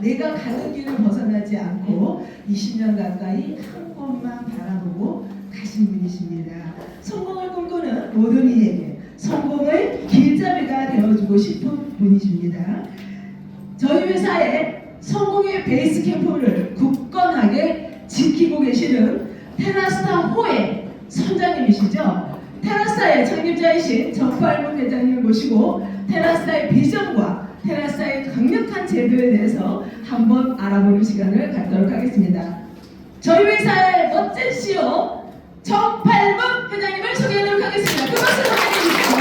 내가 가는 길을 벗어나지 않고 20년 가까이 한 곳만 바라보고 가신 분이십니다. 성공을 꿈꾸는 모든 이에게 성공의 길잡이가 되어주고 싶은 분이십니다. 저희 회사의 성공의 베이스 캠프를 굳건하게 지키고 계시는 테라스타 호의 선장님이시죠. 테라스타의 창립자이신 정팔문 회장님을 모시고 테라스타의 비전과 테라스타의 강력한 제도에 대해서 한번 알아보는 시간을 갖도록 하겠습니다. 저희 회사의 멋진 CEO 정팔문 회장님을 소개하도록 하겠습니다. 그 박수로 맞이해주시죠.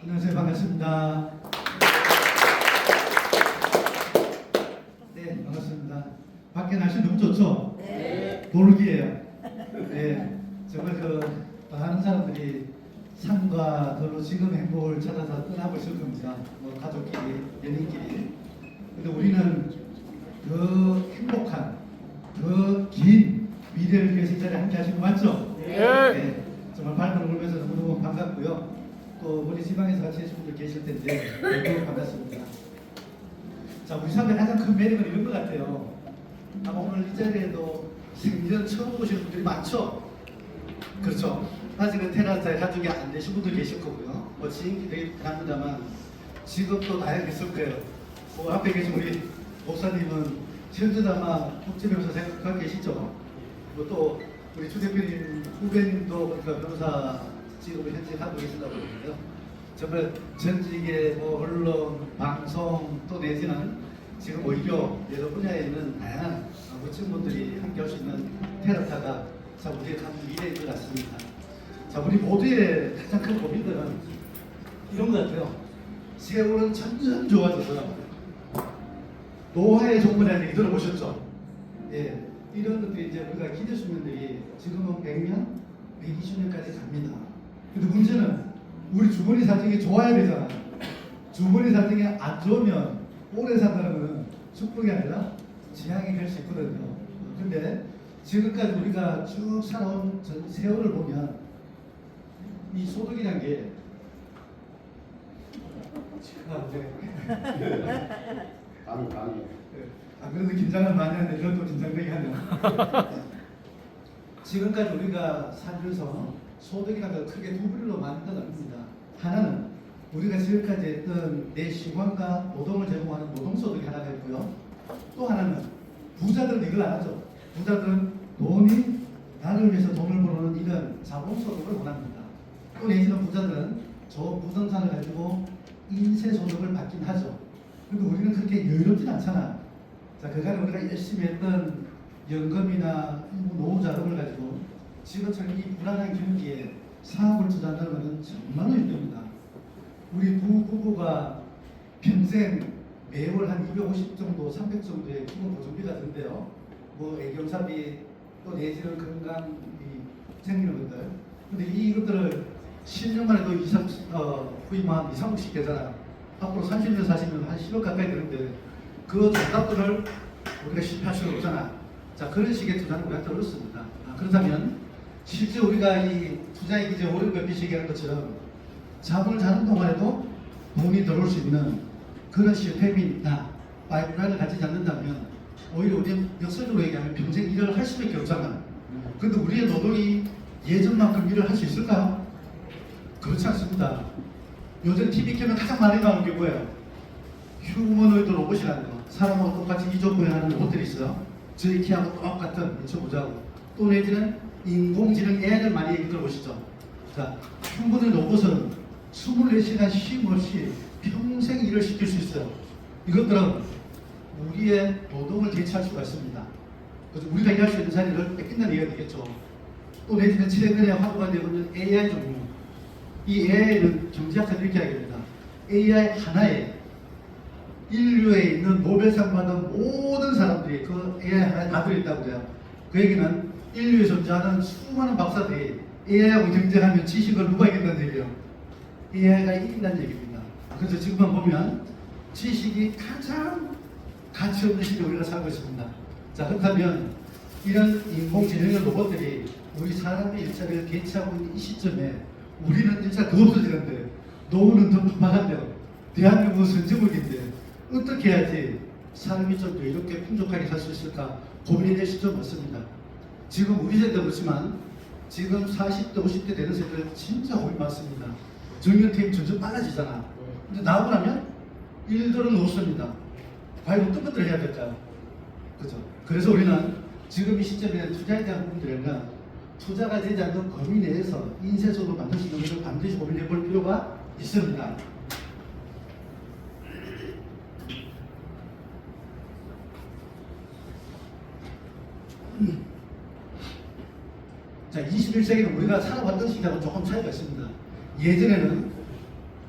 안녕하세요. 반갑습니다. 네, 반갑습니다. 밖에 날씨 너무 좋죠? 네. 돌기예요. 네, 정말 많은 사람들이 삶과 더러 지금 행복을 찾아서 떠나고 있을 겁니다. 뭐 가족끼리, 연인끼리. 근데 우리는 더 행복한, 더 긴 미래를 위해서 이 자리에 함께 하신 거 맞죠? 네. 네, 정말 발걸음 울면서 너무너무 반갑고요. 또 우리 지방에서 같이 해주신 분들 계실 텐데 너무 반갑습니다. 자, 우리 사회의 가장 큰 매력은 이런 것 같아요. 아마 오늘 이 자리에도 생전 처음 오시는 분들이 많죠? 그렇죠? 아직은 테라스타에 가족이 안 되신 분도 계실 거고요. 뭐 지인이 되게 합니다만 직업도 다양하게 있을 거예요. 뭐 앞에 계신 우리 목사님은 현재 아마 국제변호사 생각하고 계시죠? 뭐 또 우리 주 대표님 후배님도 보니까 변호사 직업을 현재 갖고 계신다고 그러는데요. 정말 전직의 뭐 언론, 방송 또 내지는 지금 오히려 여러 분야에 있는 다양한 멋진 분들이 함께 할 수 있는 테라타가 자 우리의 참 미래인 것 같습니다. 자, 우리 모두의 가장 큰 고민들은 이런 것 같아요. 세월은 점점 좋아져서 노화의 종말이라는 얘기 들어보셨죠? 예, 이런 것들이 이제 우리가 기대 수명들이 지금은 100년, 120년까지 갑니다. 근데 문제는 우리 주머니 사정이 좋아야 되잖아. 주머니 사정이 안 좋으면 오래 산다는 것은 축복이 아니라 재앙이 될 수 있거든요. 근데 지금까지 우리가 쭉 살아온 세월을 보면 이 소득이란 게 그래도 긴장을 많이 하는데 이것도 긴장되게 하네요. 지금까지 우리가 살면서 소득이라는 걸 크게 두 부류로 만들어갑니다. 하나는 우리가 지금까지 했던 내 시간과 노동을 제공하는 노동소득이 하나가 있고요. 또 하나는 부자들은 이걸 안 하죠. 부자들은 돈이 나를 위해서 돈을 벌어오는 이런 자본소득을 원합니다. 또 내지는 부자들은 좋은 부동산을 가지고 인세소득을 받긴 하죠. 그런데 우리는 그렇게 여유롭진 않잖아. 자, 그간에 우리가 열심히 했던 연금이나 노후자금을 가지고 지금처럼 이 불안한 경기에 사업을 투자한다는 것은 정말로 힘듭니다. 우리 부부가 평생 매월 한 250 정도, 300 정도의 기본 보증비가 든대요. 뭐 애경사비 또 내지는 건강이 생기는 것들. 근데 이것들을 10년만 해도 후임한 2, 3억씩 되잖아. 앞으로 30년 사시면 한 10억 가까이 되는데 그 돈값들을 우리가 실패할 수는 없잖아. 자, 그런 식의 투자는 우리한테 어렵습니다. 그렇다면 실제 우리가 이 투자의 기제 오랜 버핏이 얘기하는 것처럼 잠을 자는 동안에도 돈이 들어올 수 있는 그런 시스템이나 파이프라인을 갖지 않는다면 오히려 우리는 역설적으로 얘기하면 평생 일을 할 수밖에 없잖아. 그런데 우리의 노동이 예전만큼 일을 할 수 있을까요? 그렇지 않습니다. 요즘 TV 켜면 가장 많이 나오는 게 뭐예요? 휴머노이드 로봇이라는 거. 사람하고 똑같이 이조구행하는 로봇들이 있어요. 저희 키하고 똑같은 미쳐보자고. 또 내지는 인공지능 AI를 많이 얘기 들어보시죠. 자, 휴머노이드 로봇은 24시간 쉼 없이 평생 일을 시킬 수 있어요. 이것들은 우리의 노동을 대체할 수가 있습니다. 그래서 우리가 일할 수 있는 자리를 뺏긴다는 얘기가 되겠죠. 또 내지는 최근에 확보가 되고 있는 AI 종류. 이 AI는 경제학자들이 이렇게 이야기합니다. AI 하나에 인류에 있는 노벨상 받은 모든 사람들이 그 AI 하나에 다 들어있다고 그래요. 그 얘기는 인류에 존재하는 수많은 박사들이 AI하고 경쟁하면 지식을 누가 이긴다는 얘기예요? AI가 이긴다는 얘기입니다. 그래서 지금만 보면 지식이 가장 가치 없는 시대에 우리가 살고 있습니다. 자, 그렇다면 이런 인공지능의 로봇들이 우리 사람의 일자리를 개최하고 있는 이 시점에 우리는 일자리 더 없어지는데 노후는 더 팍팍한데요. 대한민국은 선진국인데 어떻게 해야지 삶이 좀 더 이렇게 풍족하게 살 수 있을까 고민의 시점 맞습니다. 지금 우리 세대 그렇지만 지금 40대, 50대 되는 세대들 진짜 고민 많습니다. 정년퇴임 점점 빨라지잖아. 근데 나오고 나면 일들은 없습니다. 과연 어떤 것들을 해야 될까요? 그죠? 그래서 우리는 지금 이 시점에 투자에 대한 부분들이나 투자가 되지 않는 범위 내에서 인쇄소로 만들 수 있는 것을 반드시 고민해 볼 필요가 있습니다. 자, 21세기는 우리가 살아왔던 시기하고 조금 차이가 있습니다. 예전에는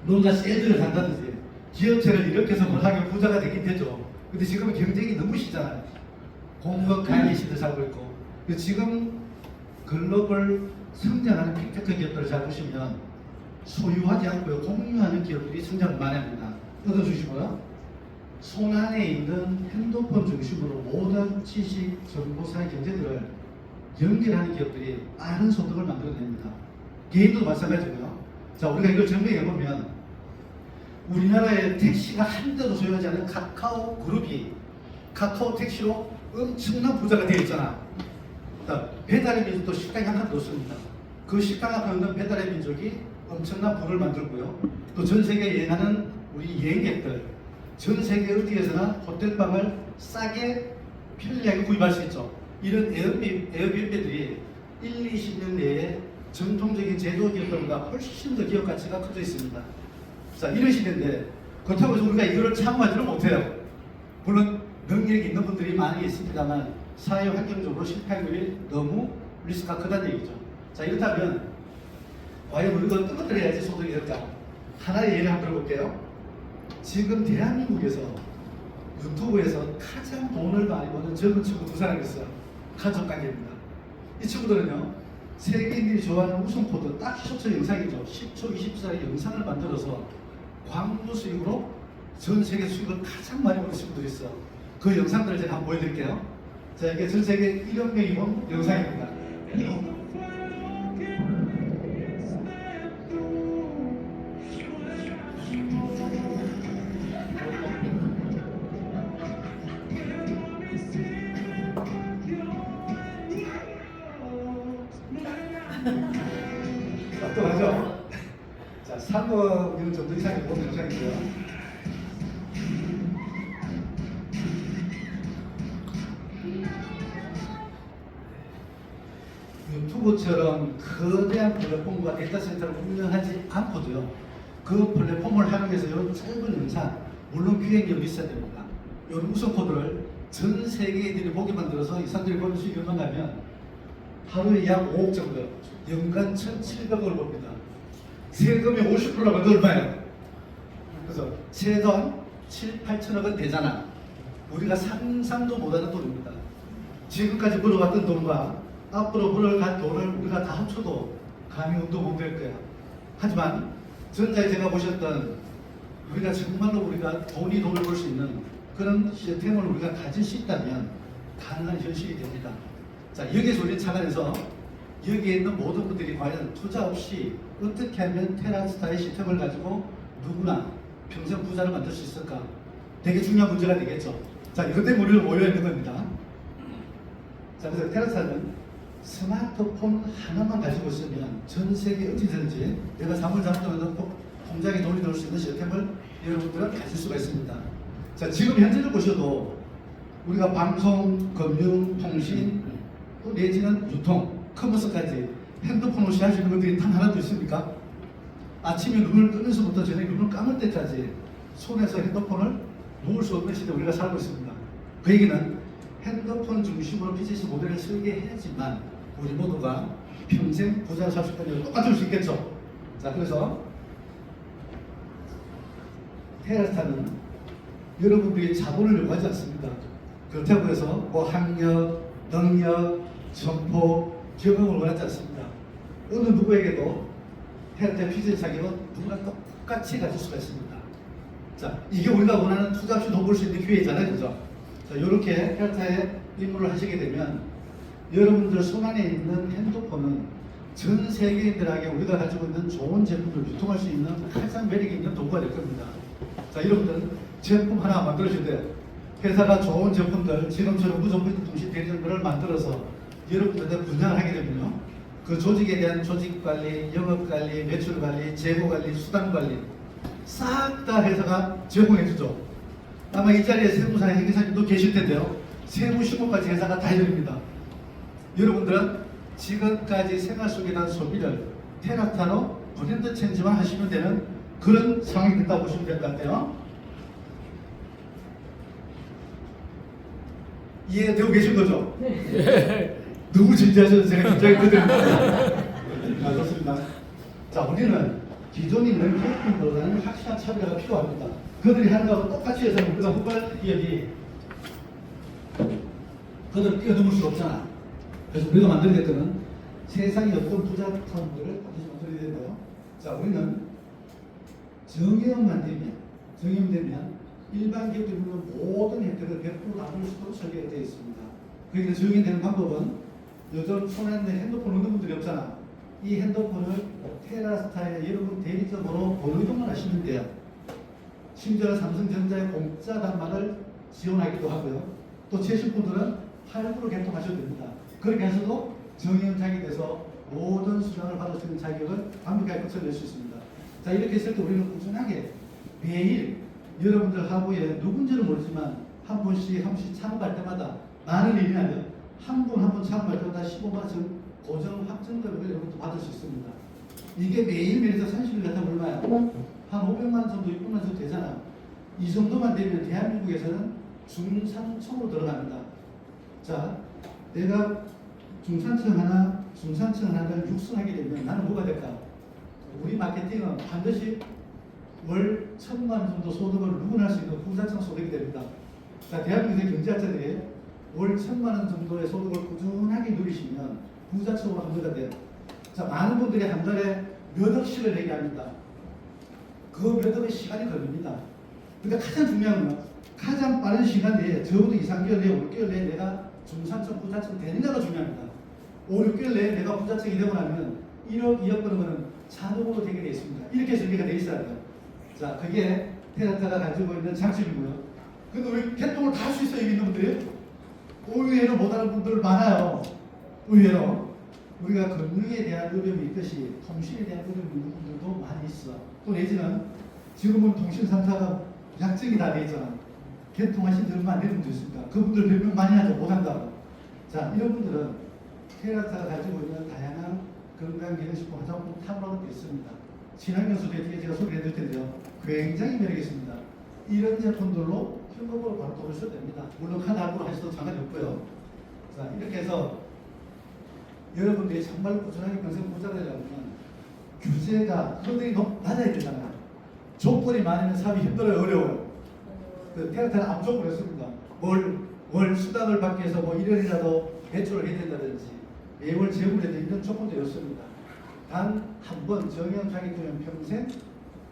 뭔가 셀들을 산다든지 기업체를 이렇게 해서 못하게 부자가 되긴 되죠. 근데 지금은 경쟁이 너무 시잖아요. 공급 가의 시대 살고 있고. 지금 글로벌 성장하는 빅테크 기업들을 잘 보시면 소유하지 않고요, 공유하는 기업들이 성장을 많이 합니다. 얻어주시고요. 손 안에 있는 핸드폰 중심으로 모든 지식, 정보사의 경제들을 연결하는 기업들이 빠른 소득을 만들어냅니다. 개인도 마찬가지고요. 자, 우리가 이걸 정리해보면 우리나라의 택시가 한 대도 소유하지 않은 카카오 그룹이 카카오 택시로 엄청난 부자가 되어 있잖아. 배달의 민족도 식당이 하나도 없습니다. 그 식당 앞에 있는 배달의 민족이 엄청난 부를 만들고요. 또 전 세계 여행하는 우리 여행객들, 전 세계 어디에서나 호텔방을 싸게 편리하게 구입할 수 있죠. 이런 에어비앤비들이 1, 20년 내에 전통적인 제조 기업들보다 훨씬 더 기업 가치가 커져 있습니다. 자, 이런 시대인데 그렇다고 해서 우리가 이거를 참고하지는 못해요. 물론 능력이 있는 분들이 많이 있습니다만 사회 환경적으로 실패율이 너무 리스크가 크다는 얘기죠. 자, 이렇다면 과연 우리가 어떤 것들을 해야지 소득이 될까? 하나의 예를 한번 들어볼게요. 지금 대한민국에서 유튜브에서 가장 돈을 많이 버는 젊은 친구 두 사람이 있어요. 가족관계입니다. 이 친구들은요, 세계인들이 좋아하는 우승 코드 딱 10초 영상이죠. 10초, 20초짜리 영상을 만들어서 광고 수익으로 전 세계 수익을 가장 많이 버는 친구들이 있어요. 그 영상들을 제가 한번 보여드릴게요. 자, 이게 전 세계 1억 명이 본 영상입니다. 똑똑하죠? 자, 3억 정도 이상의 본 영상이고요. 유튜브처럼 거대한 플랫폼과 데이터 센터를 운영하지 않고도요, 그 플랫폼을 활용해서 이런 짧은 영상, 물론 기획력이 있어야 됩니다. 이런 우선 코드를 전 세계인들이 보게 만들어서 이 사람들이 보는 수익이 얼마냐면 하루에 약 5억 정도, 연간 1,700억을 봅니다. 세금이 50%라고 하면 얼마예요? 그래서 세돈 7, 8천억은 되잖아. 우리가 상상도 못하는 돈입니다. 지금까지 벌어왔던 돈과 앞으로 벌어갈 돈을 우리가 다 합쳐도 감히 운도 못 될 거야. 하지만 전자에 제가 보셨던 우리가 정말로 우리가 돈을 벌 수 있는 그런 시스템을 우리가 가질 수 있다면 가능한 현실이 됩니다. 자, 여기에서 우리 착안해서 여기에 있는 모든 분들이 과연 투자 없이 어떻게 하면 테라스타의 시스템을 가지고 누구나 평생 부자를 만들 수 있을까? 되게 중요한 문제가 되겠죠. 자, 이것 때문에 우리가 모여 있는 겁니다. 자, 그래서 테라스타는 스마트폰 하나만 가지고 있으면 전 세계 어디든지 내가 사물 잡으면 통장에 돈이 넣을 수 있는 시스템을 여러분들은 가질 수가 있습니다. 자, 지금 현재를 보셔도 우리가 방송, 금융, 통신, 또 내지는 유통, 커머스까지 핸드폰 없이 할 수 있는 것들이 단 하나도 있습니까? 아침에 눈을 뜨면서부터 저녁에 눈을 감을 때까지 손에서 핸드폰을 놓을 수 없는 시대에 우리가 살고 있습니다. 그 얘기는 핸드폰 중심으로 비즈니스 모델을 설계해야지만 우리 모두가 평생 부자로 살 수 있다는 걸 똑같을 수 있겠죠. 자, 그래서 테라스타는 여러분들이 자본을 요구하지 않습니다. 그렇다고 해서 뭐 학력, 능력, 점포, 경험을 원하지 않습니다. 어느 누구에게도 테라스타 비즈니스 자격은 누구나 똑같이 가질 수가 있습니다. 자, 이게 우리가 원하는 투자 없이 돈 벌 수 있는 기회잖아요, 그죠? 자, 이렇게 테라스타에 입문을 하시게 되면 여러분들 손안에 있는 핸드폰은 전 세계인들에게 우리가 가지고 있는 좋은 제품을 유통할 수 있는 가장 매력 있는 도구가 될 겁니다. 자, 여러분들 제품 하나 만들어줄 때 회사가 좋은 제품들 지금처럼 무조건 통신 대리점들을 만들어서 여러분들한테 분양을 하게 되면요, 그 조직에 대한 조직 관리, 영업 관리, 매출 관리, 재고 관리, 수당 관리 싹 다 회사가 제공해 주죠. 아마 이 자리에 세무사의 회계사님도 계실 텐데요, 세무 신고까지 회사가 다 해드립니다. 여러분들은 지금까지 생활 속에 난 소비를 테라타로 브랜드 체인지만 하시면 되는 그런 상황이 됐다고 보시면 될 것 같아요. 이해되고 계신 거죠? 네. 너무 진지하셔서 제가 굉장히 그들입니다. 좋습니다. 자, 우리는 기존에 있는 플랫폼보다는 확실한 차별화가 필요합니다. 그들이 하는 거하고 똑같이 해서 우리가 후발 기업이 그들을 뛰어넘을 수 없잖아. 그래서 우리가 만들어야 될 거는 세상의 어떤 부자 사람들을 반드시 만들어야 된다요. 자, 우리는 정의역만 되면 일반 기업들이 있는 모든 혜택을 100% 나눌 수 있도록 설계가 되어 있습니다. 그게 정의되는 방법은 요즘 손에 있는 핸드폰 없는 분들이 없잖아. 이 핸드폰을 테라스타에 여러분 대리점으로 보유동만 하시면 돼요. 심지어 삼성전자의 공짜 단말을 지원하기도 하고요. 또 최신 분들은 할부로 개통하셔도 됩니다. 그렇게 하셔도 정의연장이 돼서 모든 수당을 받을 수 있는 자격을 완벽하게 거쳐낼 수 있습니다. 자, 이렇게 했을 때 우리는 꾸준하게 매일 여러분들 하부에 누군지는 모르지만 한 번씩 창업할 때마다 많은 일이 아니라 한 분 창업할 때마다 15만 원 고정 확정금을 여러분도 받을 수 있습니다. 이게 매일매일에서 30일 같으면 얼마야? 한 500만 원 정도, 600만 원 정도 되잖아. 이 정도만 되면 대한민국에서는 중산층으로 들어갑니다. 자, 내가 중산층 하나를 육성하게 되면 나는 뭐가 될까? 우리 마케팅은 반드시 월 1,000만 원 정도 소득을 누구나 할 수 있는 부자층 소득이 됩니다. 자, 대한민국의 경제학자들이 월 1,000만 원 정도의 소득을 꾸준하게 누리시면 부자층으로 합류가 돼요. 자, 많은 분들이 한 달에 몇 억씩을 얘기합니다. 그 몇 억의 시간이 걸립니다. 그러니까 가장 중요한 건 가장 빠른 시간 내에 적어도 2, 3개월 내에 5개월 내에 내가 중산층, 부자층 되느냐가 중요합니다. 5, 6개월 내에 내가 부자층이 되고 나면 1억, 2억 버는 거는 자동으로 되게 되어 있습니다. 이렇게 설계가 되어 있어야 돼요. 자, 그게 테라타가 가지고 있는 장점이고요. 근데 왜 개통을 다 할 수 있어요, 여기 있는 분들이? 의외로 못하는 분들 많아요. 의외로. 우리가 금융에 대한 어려움이 있듯이 통신에 대한 어려움이 있는 분들도 많이 있어. 또 내지는 지금은 통신 상사가 약정이 다 돼 있잖아. 개통하신 지 얼마 안 되는 분도 있습니다. 그분들 별명 많이 하죠. 못한다고. 자, 이런 분들은 테라타가 가지고 있는 다양한 건강기능식품 화장품 탐로가 있습니다. 친환경 소비에 제가 소개해 드릴 텐데요. 굉장히 매력이 있습니다. 이런 제품들로 현금으로 바로 돈을 써도 됩니다. 물론 카드 할부로 하셔도 상관이 없고요. 자, 이렇게 해서 여러분들이 정말 꾸준하게 평생 부자가 되려면 규제가 허들이 낮아야 되잖아요. 조건이 많으면 사업이 힘들어요, 어려워요. 그 테라타는 아무 조건이 없습니다. 월 수당을 받기 위해서 뭐 1년이라도 대출을 해야 된다든지 매월 재고를 해야 되는 이런 조건도 없습니다. 단 한 번 정형장이 되면 평생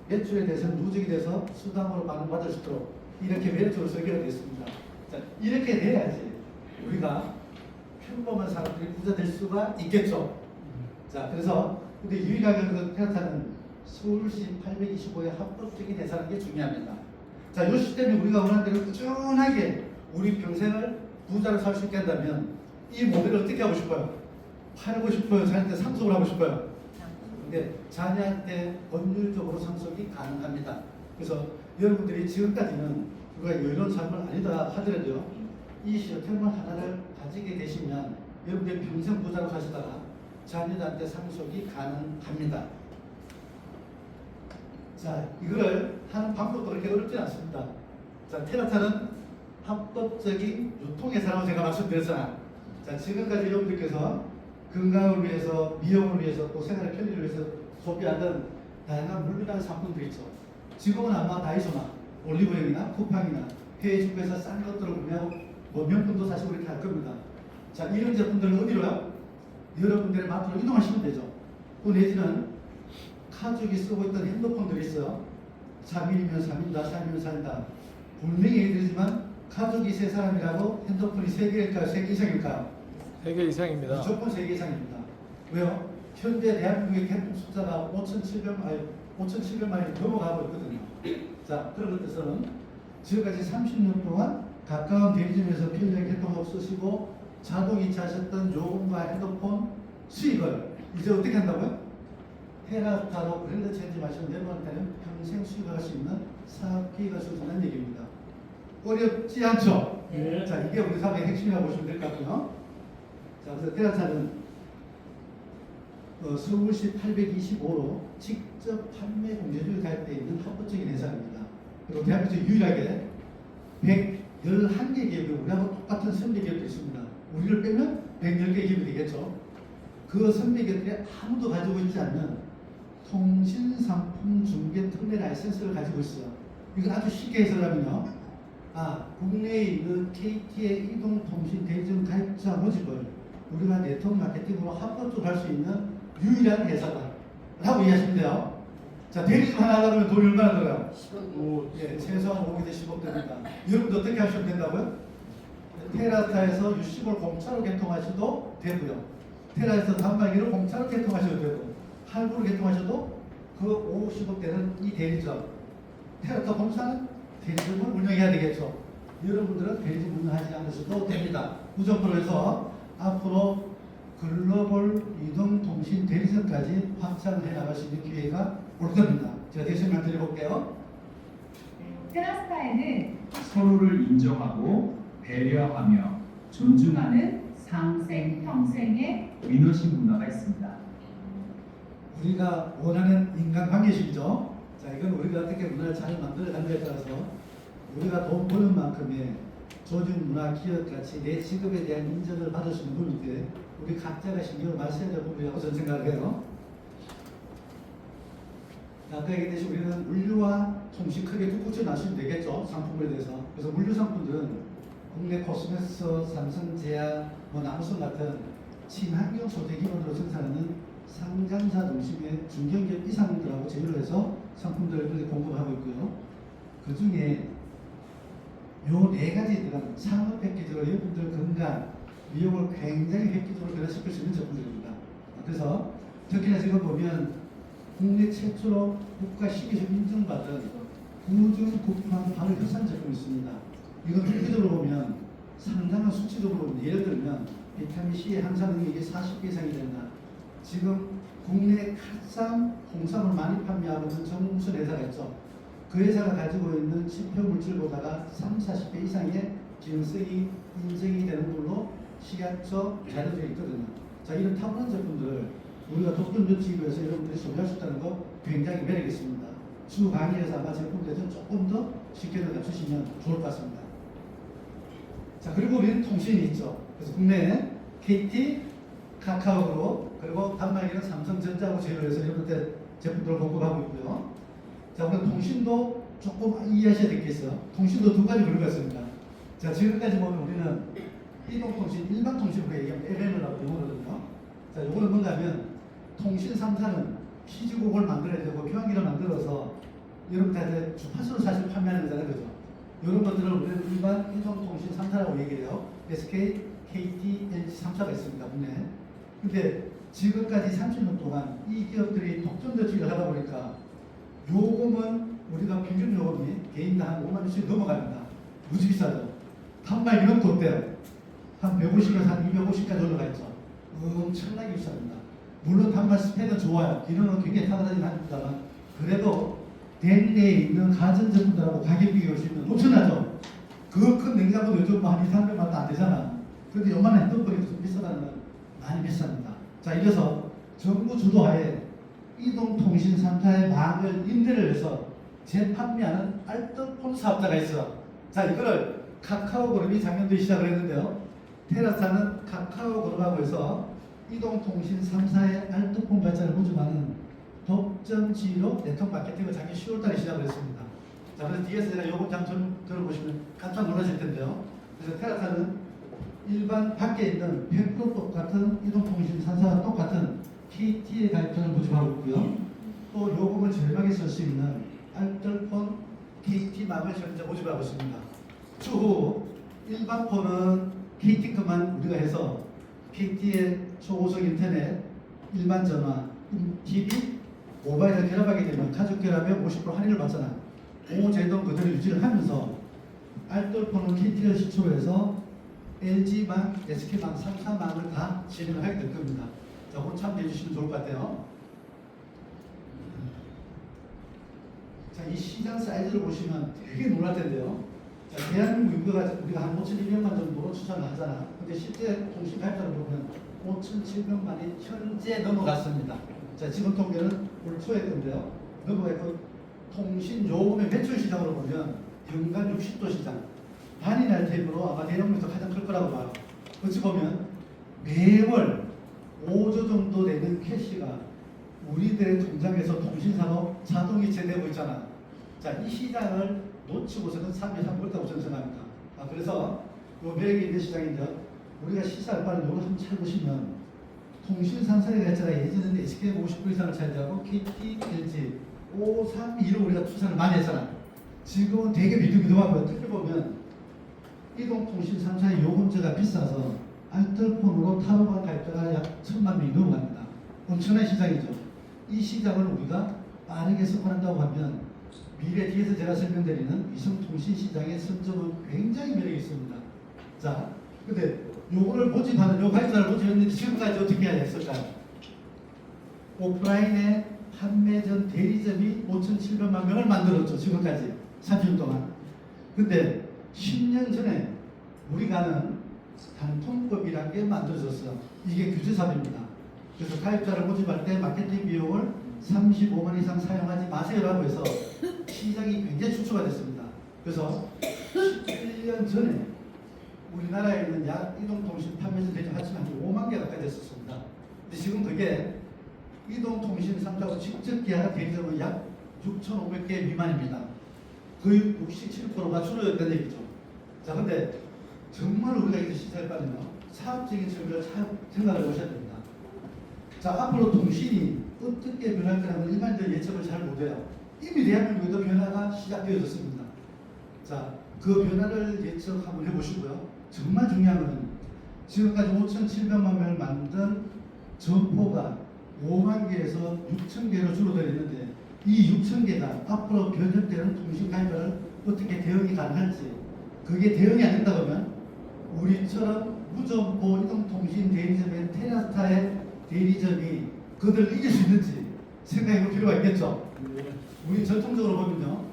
매출에 대해서는 누적이 돼서 수당으로 받을 수 있도록 이렇게 매력적으로 설계가 되어 있습니다. 자, 이렇게 돼야지 우리가 평범한 사람들이 부자 될 수가 있겠죠. 자, 그래서 근데 유일하게 그 테라타는 서울시 825에 합법적인 회사라는 게 중요합니다. 자, 이 시스템이 우리가 원하는 대로 꾸준하게 우리 평생을 부자로 살 수 있게 한다면 이 모델을 어떻게 하고 싶어요? 팔고 싶어요? 자녀한테 상속을 하고 싶어요? 근데 자녀한테 법률적으로 상속이 가능합니다. 그래서 여러분들이 지금까지는 우리가 여유로운 삶을 아니다 하더라도요, 이 시스템을 하나를 가지게 되시면 여러분들이 평생 부자로 사시다가 자녀한테 상속이 가능합니다. 자, 이거를 하는 방법도 그렇게 어렵지 않습니다. 자, 테라타는 합법적인 유통회사라고 제가 말씀드렸잖아요. 자, 지금까지 여러분들께서 건강을 위해서, 미용을 위해서, 또 생활의 편리를 위해서 소비하던 다양한 물류나 상품들이 있죠. 지금은 아마 다이소나 올리브영이나 쿠팡이나 해외 중국에서 싼 것들을 구매하고 뭐 명품도 사시고 그렇게 할 겁니다. 자, 이런 제품들은 어디로요? 여러분들의 마트로 이동하시면 되죠. 또 내지는 가족이 쓰고 있던 핸드폰들이 있어요. 3일이면 3일이다, 4일이면 4일이다. 분명히 얘기드리지만 가족이 3사람이라고 핸드폰이 3개일까요? 3개 이상일까요? 3개 이상입니다. 무조건 3개 이상입니다. 왜요? 현재 대한민국의 개통 숫자가 5,700만이 넘어가고 있거든요. 자, 그런 뜻은 지금까지 30년 동안 가까운 대리점에서 편리하게 개통 없으시고 자동이체 하셨던 요금과 핸드폰 수익을 이제 어떻게 한다고요? 테라스타로 브랜드 체인지 마시고 내놓을 평생 수익할 수 있는 사업 기회가 주어진다는 얘기입니다. 어렵지 않죠? 네. 자, 이게 우리 사업의 핵심이라고 보시면 될 것 같고요. 자, 그래서 테라스타는 서울시 825로 직접 판매 공제주에 가입되어 있는 합법적인 회사입니다. 그리고 대한민국 유일하게 111개 기업이 우리하고 똑같은 선배 기업도 있습니다. 우리를 빼면 110개 기업이 되겠죠. 그 선배 기업들이 아무도 가지고 있지 않는 통신상품 중개 특례 라이센스를 가지고 있어요. 이건 아주 쉽게 해석하면요. 국내에 있는 KT의 이동통신 대리점 가입자 모집을 우리가 네트워크 마케팅으로 합법적으로 할 수 있는 유일한 회사다 라고 이해하시면 돼요. 자, 대리점 하나 하려면 돈이 얼마나 들어요? 10억. 예, 최소한 5억에서 10억 됩니다. 여러분도 어떻게 하시면 된다고요? 테라스타에서 U10을 공짜로 개통하셔도 되고요. 테라에서 단말기를 공짜로 개통하셔도 되고 할부로 개통하셔도 그 5억 10억 되는 이 대리점 테라스타 본사는 대리점을 운영해야 되겠죠. 여러분들은 대리점 운영하지 않으셔도 됩니다. 우정프로 해서 앞으로 글로벌 이동통신 대리점까지 확장을 해나갈 수 있는 기회가 올 겁니다. 제가 대신 말씀드려볼게요. 테라스타에는 서로를 인정하고 배려하며 존중하는 평생의 위너십 문화가 있습니다. 우리가 원하는 인간관계식이죠. 자, 이건 우리가 어떻게 문화를 잘 만들어가는지에 따라서 우리가 돈 버는 만큼의 조직 문화, 기업 가치, 내 직업에 대한 인정을 받을 수 있는 부분인데 우리 각자가 신경을 많이 써야 될 부분이라고 저는 생각을 해요. 아까 얘기했듯이 우리는 물류와 통신 크게 두 부처에 나누시면 되겠죠. 상품에 대해서. 그래서 물류 상품들은 국내 코스메스, 삼성, 제야, 나무선 같은 친환경 소재 기반으로 생산하는 상장사 중심의 중견기업 이상들하고 제휴를 해서 상품들을 그렇게 공급을 하고 있고요. 그 중에 요 4가지 들어간 산업 패키지로 여러분들 건강, 미용을 굉장히 획기적으로 변화시킬 수 있는 제품들입니다. 그래서 특히나 지금 보면 국내 최초로 국가 시기적 인정받은 구중 국판 발효 효산 제품이 있습니다. 이건 획기적으로 보면 상당한 수치적으로 보면 예를 들면 비타민C의 함량이 이게 40배 이상이 된다. 지금 국내 카쌈, 홍삼을 많이 판매하고 있는 정무선 회사가 있죠. 그 회사가 가지고 있는 지표 물질보다가 30-40배 이상의 기능성이 인정이 되는 걸로 식약처 자료들이 있거든요. 자, 이런 탑원한 제품들을 우리가 독점조치기에서 여러분들이 소비할 수 있다는 거 굉장히 매력이 있습니다. 주 강의에서 아마 제품 대전 조금 더 쉽게 갖추시면 좋을 것 같습니다. 자, 그리고 우리는 통신이 있죠. 그래서 국내에 KT, 카카오그룹, 그리고 단말기는 삼성전자하고 제휴를 해서 여러분들 제품들을 공급하고 있고요. 자, 오늘 통신도 조금 이해하셔야 될 게 있어요. 통신도 2가지 부류가 있습니다. 자, 지금까지 보면 우리는 이동통신, 일반통신으로 얘기하면 LM이라고 용어거든요. 자, 이거는 뭔가 하면 통신 3사는 피지국을 만들어야 되고 교환기를 만들어서 여러분들한테 주파수를 사실 판매하는 거잖아요. 그죠? 이런 것들을 우리는 일반 이동통신 3사라고 얘기해요. SK, KT, LG 3사가 있습니다. 국내에. 근데 지금까지 30년 동안 이 기업들이 독점조치를 하다 보니까 요금은 우리가 평균 요금이 개인당 한 5만 원씩 넘어갑니다. 무지 비싸죠. 단말기는 돈 한 150에서 한 250까지 올라가 있죠. 엄청나게 비쌉니다. 물론 단말 스펙은 좋아요. 기능은 굉장히 탁월하진 않습니다만 그래도 대리에 있는 가전제품들하고 가격 비교하시면 엄청나죠. 그 큰 냉장고도 요즘 한 2, 300만 원 안 되잖아. 그런데 요만한 핸드폰이 좀 비싸다는 건 많이 비쌉니다. 자, 이래서 정부 주도하에 이동통신 3사의 망을 임대를 해서 재판매하는 알뜰폰 사업자가 있어. 자, 이거를 카카오그룹이 작년도에 시작을 했는데요. 테라스타는 카카오그룹하고 해서 이동통신 3사의 알뜰폰 발전을 모집하는 독점지로 네트워크 마케팅을 작년 10월달에 시작을 했습니다. 자, 그래서 뒤에서 제가 요금 장점 들어보시면 깜짝 놀라실 텐데요. 그래서 테라스타는 일반 밖에 있는 100% 똑같은 이동통신 3사와 똑같은 KT의 가입자를 모집하고 있고요. 또 요금을 저렴하게 쓸 수 있는 알뜰폰 KT망을 현재 모집하고 있습니다. 추후 일반 폰은 KT 것만 우리가 해서 KT의 초고속 인터넷, 일반 전화, TV, 모바일을 결합하게 되면 가족 결합에 50% 할인을 받잖아. 제동 그대로 유지를 하면서 알뜰폰은 KT를 시초로 해서 LG망, SK망, 3사망을 다 진행을 하게 될 겁니다. 자, 그거 참여해 주시면 좋을 것 같아요. 자, 이 시장 사이즈를 보시면 되게 놀랄 텐데요. 자, 대한민국 인구가 우리가 한 5,200만 정도로 추산을 하잖아. 근데 실제 통신 가입자를 보면 5,700만이 현재 넘어갔습니다. 자, 지금 통계는 올 초에 건데요. 넘어갔고, 통신 요금의 매출 시장으로 보면 연간 60조 시장, 단위날 탭으로 아마 대형에서 가장 클 거라고 봐요. 어찌 보면 매월 5조 정도 되는 캐시가 우리들의 통장에서 통신산업 자동이체되고 있잖아. 자, 이 시장을 놓치고서는 3위 3볼다고 저는 생각합니다. 그래서 이 매력이 있는 시장인데 우리가 시사할 바를 요거 한번 찾아보시면 통신 3사의 가치가 예전에는 SK가 50% 이상을 차지하고 KT, LG, 5, 3, 2로 우리가 투자를 많이 했잖아. 지금은 되게 비등비등하고요. 특히 보면 이동통신 3사의 요금제가 비싸서 알뜰폰으로 타로가 가입자가 약 1,000만 명이 넘어갑니다. 엄청난 시장이죠. 이 시장을 우리가 빠르게 접근한다고 하면 미래 뒤에서 제가 설명드리는 위성통신 시장의 선점은 굉장히 매력이 있습니다. 자, 근데 요거를 모집하는 요 가입자를 모집했는데 지금까지 어떻게 해야 했을까요? 오프라인의 판매전 대리점이 5,700만 명을 만들었죠. 지금까지 30년 동안. 근데 10년 전에 우리가 아는 단통법이라는 게 만들어졌어요. 이게 규제사업입니다. 그래서 가입자를 모집할 때 마케팅 비용을 35만 이상 사용하지 마세요라고 해서 시장이 굉장히 축소가 됐습니다. 그래서 11년 전에 우리나라에 있는 약 이동통신 판매전 대리점 합치면 한 5만 개 가까이 됐었습니다. 근데 지금 그게 이동통신 3사하고 직접 계약한 대리점은 약 6,500개 미만입니다. 거의 67%가 줄어졌다는 얘기죠. 자, 근데 정말 우리가 이제 시작할 바는요, 사업적인 측면을 잘 생각을 해보셔야 됩니다. 자, 앞으로 통신이 어떻게 변할 거라는 일반적인 예측을 잘 못해요. 이미 대한민국에도 변화가 시작되어졌습니다. 자, 그 변화를 예측 한번 해보시고요. 정말 중요한 것은 지금까지 5,700만 명을 만든 점포가 5만 개에서 6천 개로 줄어들었는데 이 6천 개가 앞으로 변형되는 통신 가입자를 어떻게 대응이 가능할지, 그게 대응이 안 된다 그러면 우리처럼 무점포 이동통신 대리점의 테라스타의 대리점이 그들을 이길 수 있는지 생각해 볼 필요가 있겠죠. 우리 전통적으로 보면요,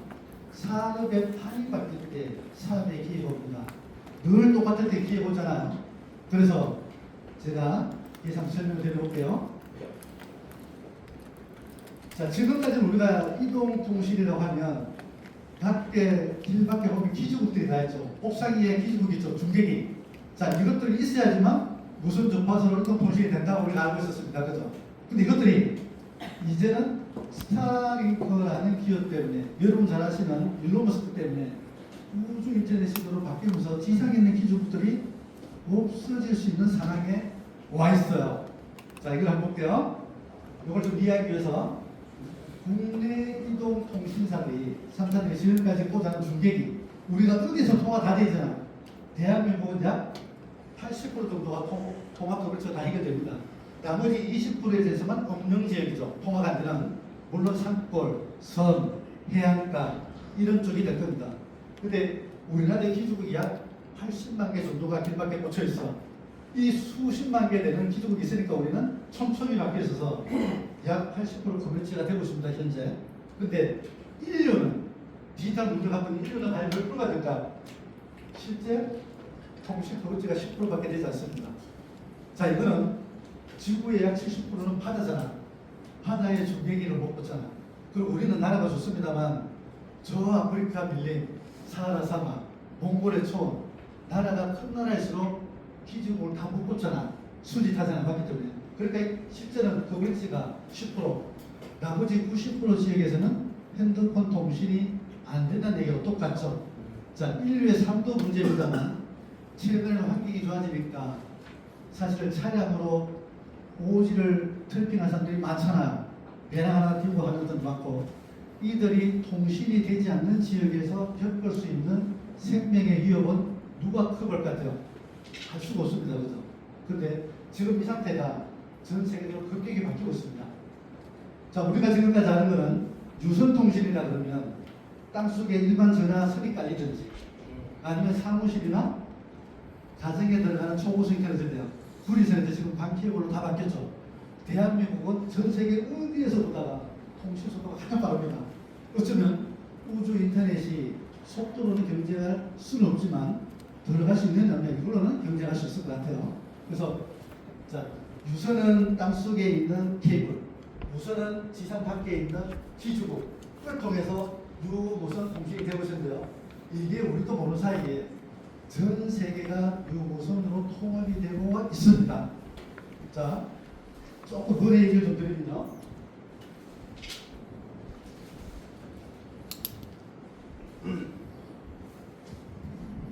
산업의 판이 바뀔 때 사업에 기회봅니다. 늘 똑같을 때 기회 보잖아요. 그래서 제가 예상 설명을 드려볼게요. 자, 지금까지는 우리가 이동통신이라고 하면 밖에 길 밖에 보면 기지국들이 다 있죠. 옥상 위에 기지국 있죠. 중계기. 자, 이것들이 있어야지만 무선 전파선으로 이동통신이 된다고 우리가 알고 있었습니다. 그죠? 근데 이것들이 이제는 스타링크라는 기업 때문에, 여러분 잘 아시는 일론 머스크 때문에 우주 인터넷 시도로 바뀌면서 지상에 있는 기지국들이 없어질 수 있는 상황에 와 있어요. 자, 이걸 한번 볼게요. 이걸 좀 이해하기 위해서 국내 이동통신사들이 3사들이 지금까지 꽂아놓은 중계기, 우리가 어디서 통화 다 되잖아. 대한민국은 약 80% 정도가 통합도로 다 해결됩니다. 나머지 20%에 대해서만 없는 지역이죠. 통화가 안 되는, 물론 산골, 섬, 해안가 이런 쪽이 될 겁니다. 근데 우리나라의 기지국이 약 80만 개 정도가 길밖에 꽂혀 있어. 이 수십만 개 되는 기지국이 있으니까 우리는 촘촘히 박혀 있어서 약 80% 커버리지가 되고 있습니다, 현재. 근데 인류는, 디지털 문제가 갖고 인류는 과연 몇 프로가 될까? 실제 통신 커버리지가 10%밖에 되지 않습니다. 자, 이거는 지구의 약 70%는 바다잖아. 바다에 중계기를 못 꽂잖아. 그리고 우리는 나라가 좋습니다만 저 아프리카 밀림, 사하라 사막, 몽골의 초원, 나라가 큰 나라일수록 기지국을 다 못 꽂잖아. 수지타산을 받기 때문에. 그러니까 실제는 커버리지가 10%, 나머지 90% 지역에서는 핸드폰 통신이 안 된다는 얘기가 똑같죠. 자, 인류의 삶도 문제입니다만 최근에 환경이 좋아지니까 사실 차량으로 오지를 트래핑하는 사람들이 많잖아요. 배낭 하나 들고 하는 사람도 많고, 이들이 통신이 되지 않는 지역에서 겪을 수 있는 생명의 위협은 누가 커볼 것 같아요? 할 수가 없습니다. 그죠? 근데 지금 이 상태가 전 세계적으로 급격히 바뀌고 있습니다. 자, 우리가 지금까지 아는 것은 유선통신이라 그러면 땅속에 일반 전화 선이 깔리든지 아니면 사무실이나 가정에 들어가는 초고속 인터넷인데요. 구리선에서 지금 반케이블로 다 바뀌었죠. 대한민국은 전 세계 어디에서보다가 통신 속도가 가장 빠릅니다. 어쩌면 우주 인터넷이 속도로는 경쟁할 수는 없지만 들어갈 수 있는 영역으로는 경쟁할 수 있을 것 같아요. 그래서 자, 유선은 땅속에 있는 케이블, 무선은 지상 밖에 있는 기주국을 통해서 유무선 통신이 되고 있는데요. 이게 우리도 모르는 사이에 전 세계가 유무선으로 통합이 되고 있습니다. 자, 조금 그 얘기를 좀 드리면요.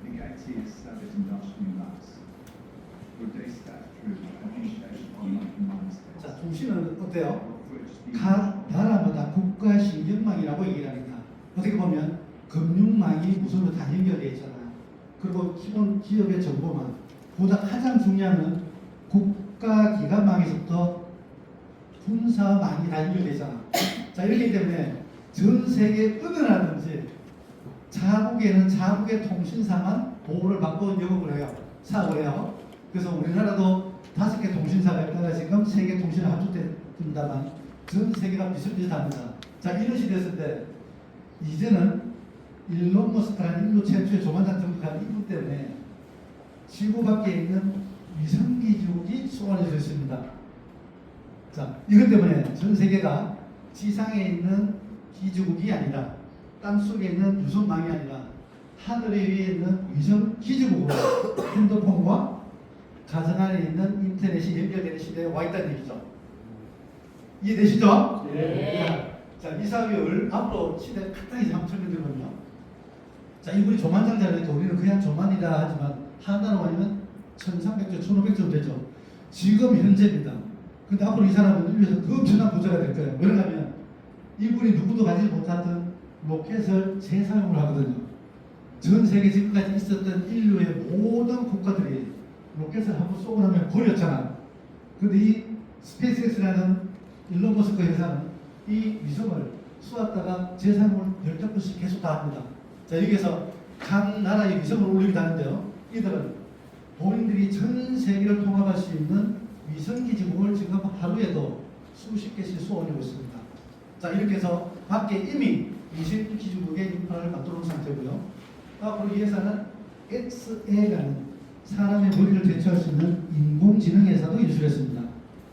The gates started industrial mass. Would they start through administration online command 자, space? 통신은 어때요? Of which the 각 나라마다 국가 신경망이라고 얘기를 합니다. 어떻게 보면 금융망이 무선으로 다 연결되어 있잖아요. 그리고 기본 기업의 정보망, 보다 가장 중요한 건 국가 기관망에서부터 군사망이 다 연결되잖아. 자, 이렇기 때문에 전 세계 어느 나라든지 자국에는 자국의 통신사만 보호를 받고 영업을 해요. 사업을 해요. 그래서 우리나라도 5개 통신사가 있다가 지금 세계 통신을 합주된다만 전 세계가 비슷비슷합니다. 자, 이런 시대였을 때 이제는 일론 머스크라는 인류 최초의 조만장 정복한 이분 때문에 지구 밖에 있는 위성기지국이 소환해져 있습니다. 자, 이것 때문에 전 세계가 지상에 있는 기지국이 아니라 땅속에 있는 유선망이 아니라 하늘 위에 있는 위성 기지국으로 핸드폰과 가정 안에 있는 인터넷이 연결되는 시대에 와 있다는 얘기죠. 이해되시죠? 네. 자, 이 사업을 앞으로 시대 간단히 한번 설명드리면요. 자, 이분이 조만장자니까 우리는 그냥 조만이라 하지만 하나로 아니면 1300조, 1500조 되죠. 지금 현재입니다. 근데 앞으로 이 사람은 인류에서 그 엄청난 부자가 될 거예요. 왜냐하면 이분이 누구도 가지 못하던 로켓을 재사용을 하거든요. 전 세계 지금까지 있었던 인류의 모든 국가들이 로켓을 한번 쏘고 나면 버렸잖아. 근데 이 스페이스X라는 일론 머스크 회사는 이 위성을 쏘았다가 재사용을 15번씩 계속 다 합니다. 자, 여기에서 각 나라의 위성을 올리기도 하는데요. 이들은 본인들이 전 세계를 통합할 수 있는 위성기지국을 지금 하루에도 수십 개씩 쏘아올리고 있습니다. 자, 이렇게 해서 밖에 이미 위성기지국의 인프라를 만들어 놓은 상태고요. 앞으로 이 회사는 XA라는 사람의 머리를 대체할 수 있는 인공지능 회사도 인수했습니다.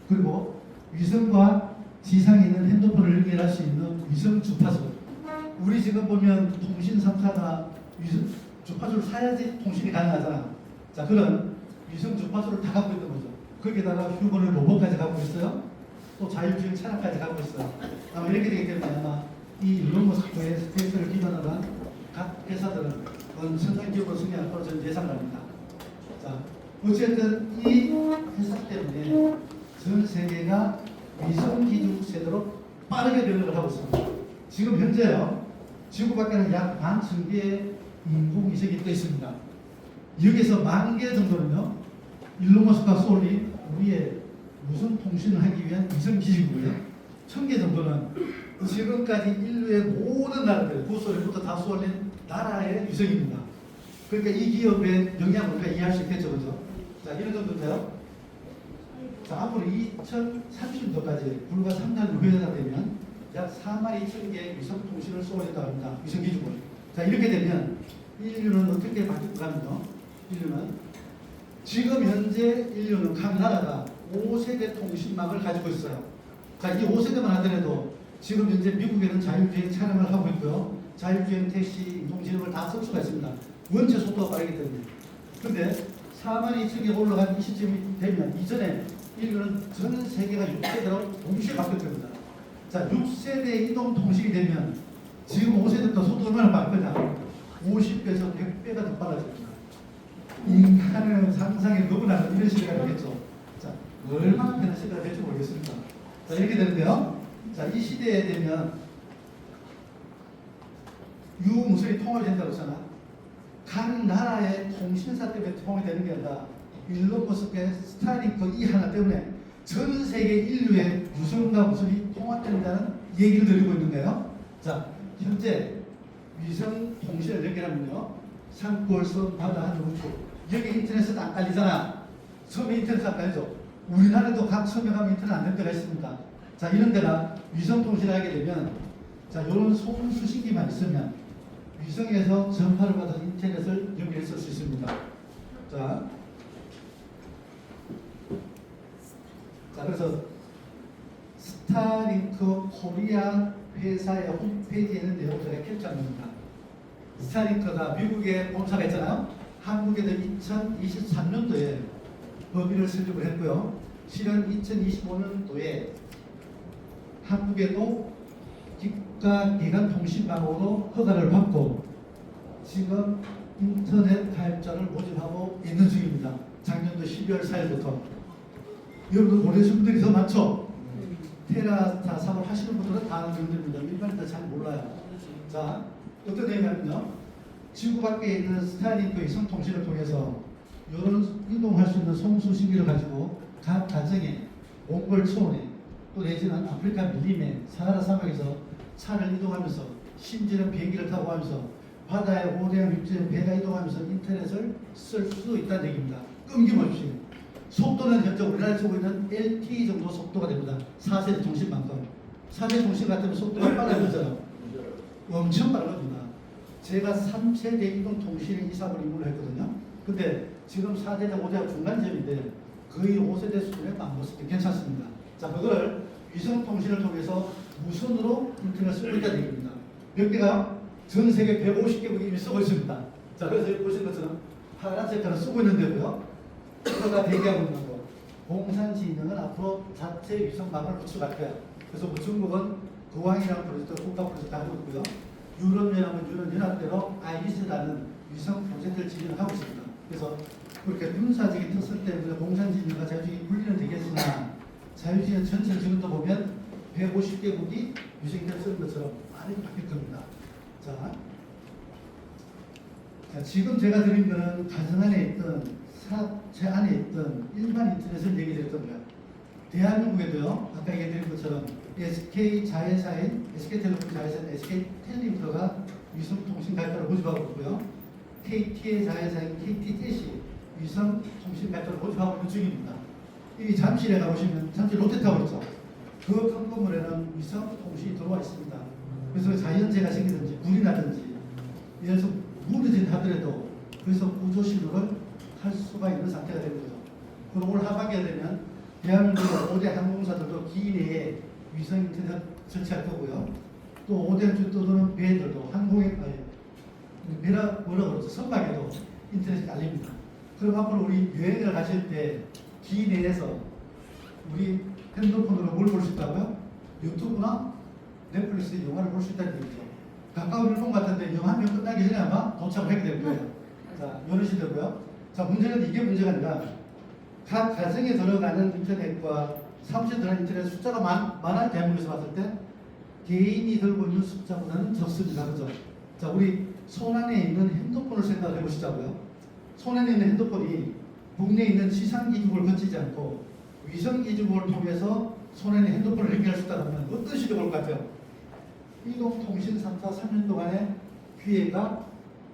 그리고 위성과 지상에 있는 핸드폰을 연결할 수 있는 위성 주파수. 우리 지금 보면 통신 3사가 위성 주파수를 사야지 통신이 가능하잖아. 자, 그런 위성 주파수를 다 갖고 있는 거죠. 거기에다가 휴거를 로봇까지 갖고 있어요. 또 자율주행 차량까지 갖고 있어요. 아마 이렇게 되기 때문에 아마 이 일론 머스크의 스페이스를 기반으로 한 각 회사들은 엄청난 기업으로 승리할 거로 저는 예상합니다. 자, 어쨌든 이 회사 때문에 전 세계가 위성기지국 세대로 빠르게 변화를 하고 있습니다. 지금 현재요, 지구 밖에는 약 11,000개의 인공위성이 떠 있습니다. 여기서 10,000개 정도는요, 일론 머스크가 쏠린 우리의 무선 통신을 하기 위한 위성기지국이고요. 1,000개 정도는 지금까지 인류의 모든 나라들, 구소련부터 다 쏠린 나라의 위성입니다. 그러니까 이 기업의 영향을 우리가 이해할 수 있겠죠, 그죠? 자, 이런 정도인데요. 자, 앞으로 2030년도까지 불과 3년 후에가 되면 약 42,000개의 위성 통신을 쏘아낸다고 합니다. 위성 기준으로. 자, 이렇게 되면 인류는 어떻게 바뀔까 하면요. 인류는 지금 현재 인류는 각 나라가 5세대 통신망을 가지고 있어요. 자, 이 5세대만 하더라도 지금 현재 미국에는 자율주행 차량을 하고 있고요. 자율주행 택시, 인공지능을 다 쓸 수가 있습니다. 원체 속도가 빠르기 때문에. 근데 42,000개가 올라간 이 시점이 되면 이전에 인류는 전 세계가 6세대로 동시에 바뀔 겁니다. 자, 6세대 이동 통신이 되면 지금 5세대부터 속도 얼마나 빠를 거냐? 50배에서 100배가 더 빨라집니다. 인간의 상상이 너무나 이런 시대가 되겠죠. 자, 얼마나 편한 시대가 될지 모르겠습니다. 자, 이렇게 되는데요. 자, 이 시대에 되면 유무선이 통합이 된다고 했잖아. 각 나라의 통신사 때문에 통합이 되는 게 아니라 일론 머스크의 스타링크 이 하나 때문에 전 세계 인류의 유선과 무선이 통합된다는 얘기를 드리고 있는 거예요. 자, 현재 위성 통신을 연결하면요, 산골, 섬, 바다, 하늘, 우주 여기 인터넷은 안 깔리잖아. 섬에 인터넷 안 깔리죠. 우리나라도 각 섬에 가면 인터넷 안 된 데가 있습니다. 자, 이런 데가 위성 통신을 하게 되면, 자, 이런 소음 수신기만 있으면 위성에서 전파를 받아서 인터넷을 연결했을 수 있습니다. 자, 그래서 스타링크 코리아 회사의 홈페이지에 있는 내용을 제가 캡처합니다. 스타링크가 미국에 본사가 있잖아요. 한국에도 2023년도에 법인을 설립을 했고요. 실은 2025년도에 한국에도 기가기관통신망으로 허가를 받고 지금 인터넷 가입자를 모집하고 있는 중입니다. 작년도 12월 4일부터. 여러분들 모르시는 분들이 더 많죠? 테라스타 사업을 하시는 분들은 다 아는 분들입니다. 일반인들 잘 몰라요. 자, 어떤 내용이냐면요, 지구 밖에 있는 스타링크 위성통신을 통해서 이런 이동할 수 있는 송수신기를 가지고 각 가정에 몽골 초원에 또 내지는 아프리카 밀림에 사하라 사막에서 차를 이동하면서 심지어는 비행기를 타고 하면서 바다에 오대양 육지에 배가 이동하면서 인터넷을 쓸 수 있다는 얘기입니다. 끊김없이. 속도는 현재 우리나라에 쓰고 있는 LTE 정도 속도가 됩니다. 4세대 통신만큼. 4세대 통신 같으면 속도가 빨라지잖아요. 엄청 빠릅니다. 제가 3세대 이동 통신의 이사를 입문을 했거든요. 근데 지금 4세대, 5세대 중간점인데 거의 5세대 수준에 맞먹었을 때 괜찮습니다. 자, 그걸 위성통신을 통해서 무선으로 인터넷을 쓰고 있다는 얘기입니다. 몇 개가 전 세계 150개국이 이미 쓰고 있습니다. 자, 그래서 여기 보시는 것처럼 파란 색깔을 쓰고 있는 데고요. 그거가 대기하고 있는 거. 공산진흥은 앞으로 자체 위성망을 구축할 거야. 그래서 뭐 중국은 거왕이라는 프로젝트, 국가 프로젝트 하고 있고요. 유럽연합은 유럽연합대로 아이리스라는 위성 프로젝트를 진행하고 있습니다. 그래서 그렇게 군사적인 특성 때문에 공산진흥과 자유주의 분리는 되겠으나 자유주의 전체 지금도 보면 150개국이 위성기를 쓰는 것처럼 많이 바뀔 겁니다. 자, 지금 제가 드린 거는 가정 안에 있던 제 안에 있던 일반 인터넷을 얘기 드렸던 거예요. 대한민국에도요, 아까 얘기 드린 것처럼 SK 자회사인 SK텔레콤 자회사인 SK텔레콤가 위성통신 가입자를 모집하고 있고요. KT의 자회사인 KTTC 위성통신 가입자를 모집하고 있는 중입니다. 이 잠실에 가보시면 잠실 롯데타워 있죠. 그 큰 건물에는 위성통신이 들어와 있습니다. 그래서 자연재해가 생기든지 불이 나든지 예를 들어서 무너진 하더라도 그래서 구조신호를 할 수가 있는 상태가 되는 거죠. 그리고 올 하반기가 되면 대한민국 5대 항공사들도 기내에 위성 인터넷 설치할 거고요. 또 5대 주도는 배들도 항공에 뭐라 그러죠? 선박에도 인터넷이 깔립니다. 그럼 앞으로 우리 여행을 가실 때 기내에서 우리 핸드폰으로 뭘 볼 수 있다고요? 유튜브나 넷플릭스 영화를 볼 수 있다는 얘기죠. 가까운 일본 같은데 영화 한 편 끝나기 전에 아마 도착을 하게 될 거예요. 자, 이런 시대고요. 자, 문제는 이게 문제가 아니라 각 가정에 들어가는 인터넷과 사무실에 들어가는 인터넷 숫자가 많아요. 대한민국에서 봤을 때 개인이 들고 있는 숫자보다는 적습니다. 그죠? 자, 우리 손안에 있는 핸드폰을 생각해 보시자고요. 손안에 있는 핸드폰이 국내에 있는 지상기지국을 거치지 않고 위성기지국을 통해서 손안에 핸드폰을 연결할 수 있다면 어떤 시대가 올 것 같아요? 이동통신 3사 3년 동안의 기회가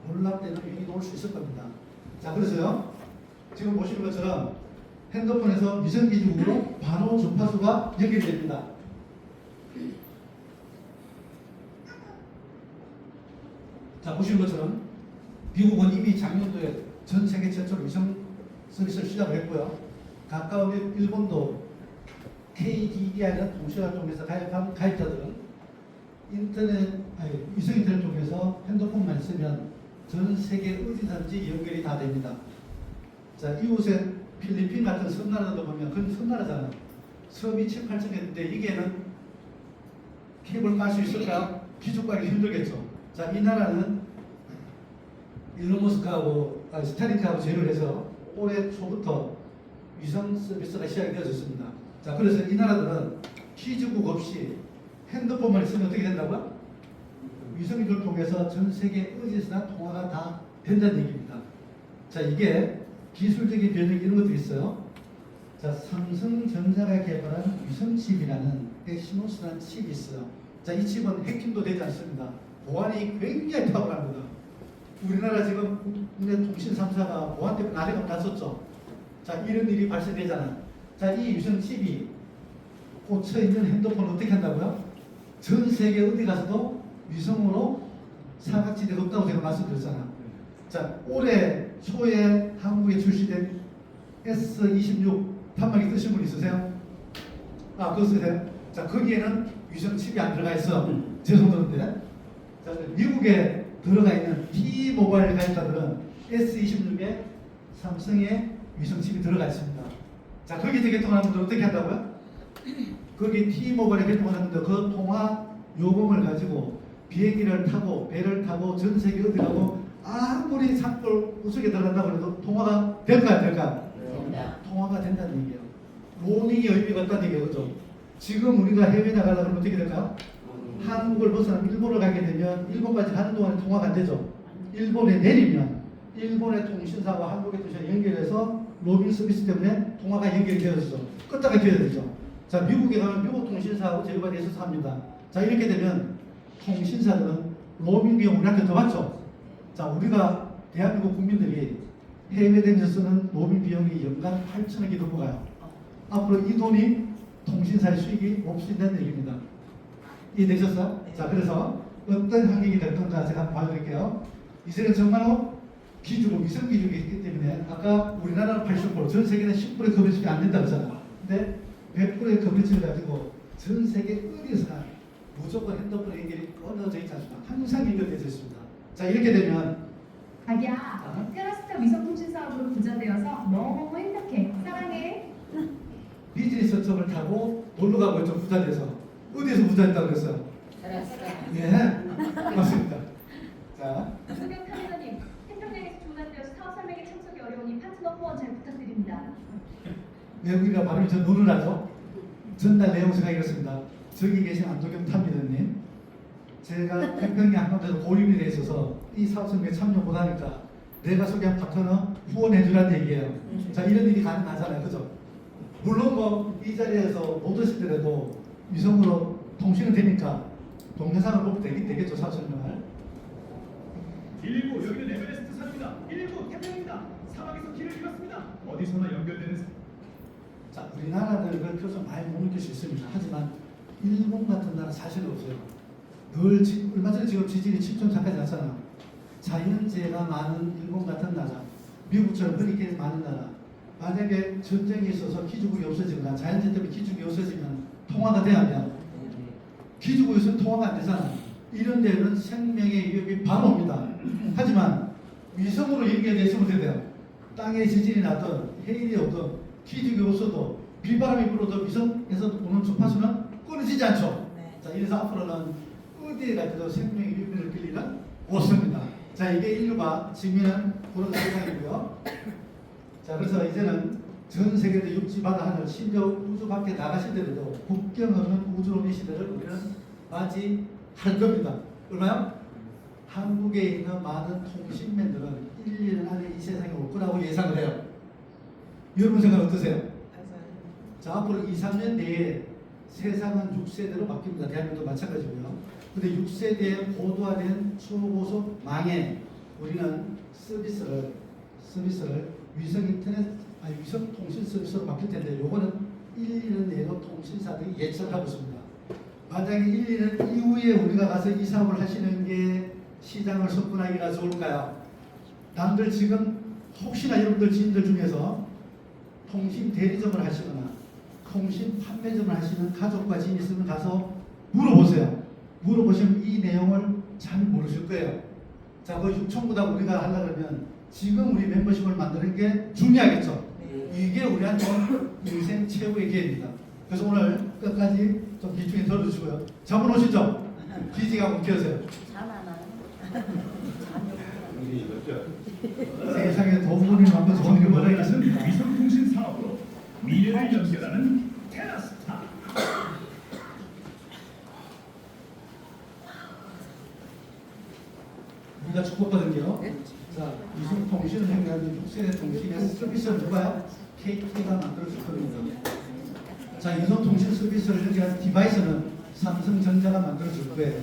몰락되는 위기도 올 수 있을 겁니다. 자, 그래서요, 지금 보시는 것처럼 핸드폰에서 위성기지국으로 바로 주파수가 연결이 됩니다. 자, 보시는 것처럼 미국은 이미 작년도에 전 세계 최초로 위성 서비스를 시작을 했고요. 가까운 일본도 KDDI라는 통신을 통해서 가입한 가입자들은 위성 인터넷 통해서 핸드폰만 쓰면 전 세계 어디든지 연결이 다 됩니다. 자, 이곳에 필리핀 같은 섬나라도 보면 그건 섬나라잖아요. 섬이 7, 8천 개인데 이게는 케이블 깔 수 있을까요? 기축 깔기 힘들겠죠. 자, 이 나라는 일론 머스크하고 스타링크하고 제휴를 해서 올해 초부터 위성 서비스가 시작이 되어졌습니다. 자, 그래서 이 나라들은 기지국 없이 핸드폰만 있으면 어떻게 된다고요? 위성기를 통해서 전 세계 어디서나 통화가 다 된다는 얘기입니다. 자, 이게 기술적인 변형 이런 것도 있어요. 자, 삼성전자가 개발한 위성칩이라는 엑시노스라는 칩이 있어요. 자, 이 칩은 해킹도 되지 않습니다. 보안이 굉장히 탁월합니다. 우리나라 지금 국내 통신 3사가 보안 때문에 난리가 났었죠. 자, 이런 일이 발생되잖아. 자, 이 위성칩이 꽂혀 있는 핸드폰을 어떻게 한다고요? 전 세계 어디 가서도 위성으로 사각지대가 없다고 제가 말씀드렸잖아. 자, 올해 초에 한국에 출시된 S26 판막이 뜨신 분 있으세요? 아, 그거 쓰세요? 자, 거기에는 위성칩이 안 들어가 있어. 죄송한데. 자, 미국에 들어가 있는 T-모바일 가입자들은 S26에 삼성의 위성칩이 들어가 있습니다. 자, 거기서 개통하는 분들 어떻게 한다고요? 거기 T-모바일에 개통하는데 그 통화 요금을 가지고 비행기를 타고 배를 타고 전 세계 어디 가고 아무리 산골 우측에 들어간다고 해도 통화가 될까요? 될까요? 통화가 된다는 얘기예요. 로밍이 의미가 없다는 얘기예요. 그죠? 지금 우리가 해외 나가려면 어떻게 될까요? 한국을 벗어나 일본을 가게 되면 일본까지 가는 동안에 통화가 안 되죠. 일본에 내리면 일본의 통신사와 한국의 통신사 연결해서 로밍 서비스 때문에 통화가 연결이 되어지죠. 껐다가 켜야 되죠. 자, 미국에 가면 미국 통신사하고 제휴가 돼서 합니다. 자, 이렇게 되면 통신사들은 로밍 비용 우리한테 더 받죠. 자, 우리가 대한민국 국민들이 해외 다니면서 쓰는 로밍 비용이 연간 8천억이 넘어가요. 앞으로 이 돈이 통신사의 수익이 몫인다는 얘기입니다. 이해되셨어요? 자, 그래서 어떤 환경이 될 건가 제가 한번 봐드릴게요. 이제는 정말로 기주고 위성 기술이 있기 때문에 아까 우리나라는 80%, 전 세계는 10%의 커버리지가 안 된다고 했잖아. 근데 100%의 커버리지를 가지고 전 세계 어디서나 무조건 핸드폰 연결이 끊어져 있지 않습니까? 항상 연결되어 있습니다. 자, 이렇게 되면 자기야, 테라스타 위성통신 사업으로 부자 되어서 너무 행복해. 사랑해. 비즈니스 첩을 타고 놀러 가고 있죠. 부자 돼서. 어디에서 부자 됐다고 그랬어요? 예, 맞습니다. 자, 소경 카리너님, 태평양에서 조난되어서 사업 설명에 참석이 어려우니 파트너 후원 잘 부탁드립니다. 외국인과 발음이 좀 노르라죠? 전달 내용 생각이 이렇습니다. 저기 계신 안도경 탐미더님, 제가 태평양 한반도에서 고립이 돼 있어서 이 사업 설명에 참여 못하니까 내가 소개한 파트너 후원해주라는 얘기예요. 자, 이런 일이 가능하잖아요. 그죠? 물론 뭐 이 자리에서 못 오시더라도 위성으로 통신은 되니까 동영상을 보면 되겠죠. 사업 설명을. 119 여기는 에베레스트 산입니다. 119 태평입니다. 사막에서 길을 잃었습니다. 어디서나 연결되는 자, 우리나라는 그 표정 많이 못 느낄 수 있습니다. 하지만 일본 같은 나라 사실 없어요. 늘 얼마 전에 지금 지진이 7.4까지 났잖아. 자연재해가 많은 일본 같은 나라, 미국처럼 그렇게 많은 나라. 만약에 전쟁이 있어서 기지국이 없어지거나 자연재해 때문에 기지국이 없어지면 통화가 돼야 돼요. 기지국이 없으면 통화가 안 되잖아. 이런 데는 생명의 위협이 바로 옵니다. 하지만 위성으로 연결되어 있으면 어떻게 돼요? 땅에 지진이 나든 해일이 오든 기지국이 없어도 비바람이 불어도 위성에서 오는 주파수는 끊어지지 않죠. 자, 이래서 앞으로는 어디에 가도 생명의 위협을 느낄 일은 없습니다. 자, 이게 인류가 지면은 그런 세상이고요. 자, 그래서 이제는 전 세계의 육지, 바다, 하늘, 심지어 우주 밖에 나가시더라도 국경 없는 우주론의 시대를 우리는 맞이할 겁니다. 얼마요? 한국에 있는 많은 통신맨들은 1, 2년 안에 이 세상에 올 거라고 예상을 해요. 여러분 생각 어떠세요? 자, 앞으로 2, 3년 내에 세상은 6세대로 바뀝니다. 대한민국도 마찬가지고요. 근데 6세대의 고도화된 초고속 망에 우리는 서비스를 위성 인터넷, 위성 통신 서비스로 바뀔 텐데 요거는 1, 2년 내로 통신사들이 예측을 하고 있습니다. 만약에 1, 2년 이후에 우리가 가서 이 사업을 하시는 게 시장을 접근하기가 좋을까요? 남들 지금 혹시나 여러분들 지인들 중에서 통신 대리점을 하시거나 통신 판매점을 하시는 가족과 지인이 있으면 가서 물어보세요. 물어보시면 이 내용을 잘 모르실 거예요. 자, 그 6천보다 우리가 하려고 그러면 지금 우리 멤버십을 만드는 게 중요하겠죠. 이게 우리한테 인생 최고의 기회입니다. 그래서 오늘 끝까지 좀 집중해 들어주시고요. 잡아 놓으시죠? 기지가 못 키우세요. 세상에 도움을 만큼 좋은 게 뭐라 있겠습니까? 위성통신 사업으로 미래를 연결하는 테라스타. 우리가 축복거든요. 자, 이중 통신을 행하는 6세대 통신의 서비스는 누가요? KT가 만들어줄 겁니다. 자, 이중 통신 서비스를 연계한 디바이스는 삼성전자가 만들어줄 거예요.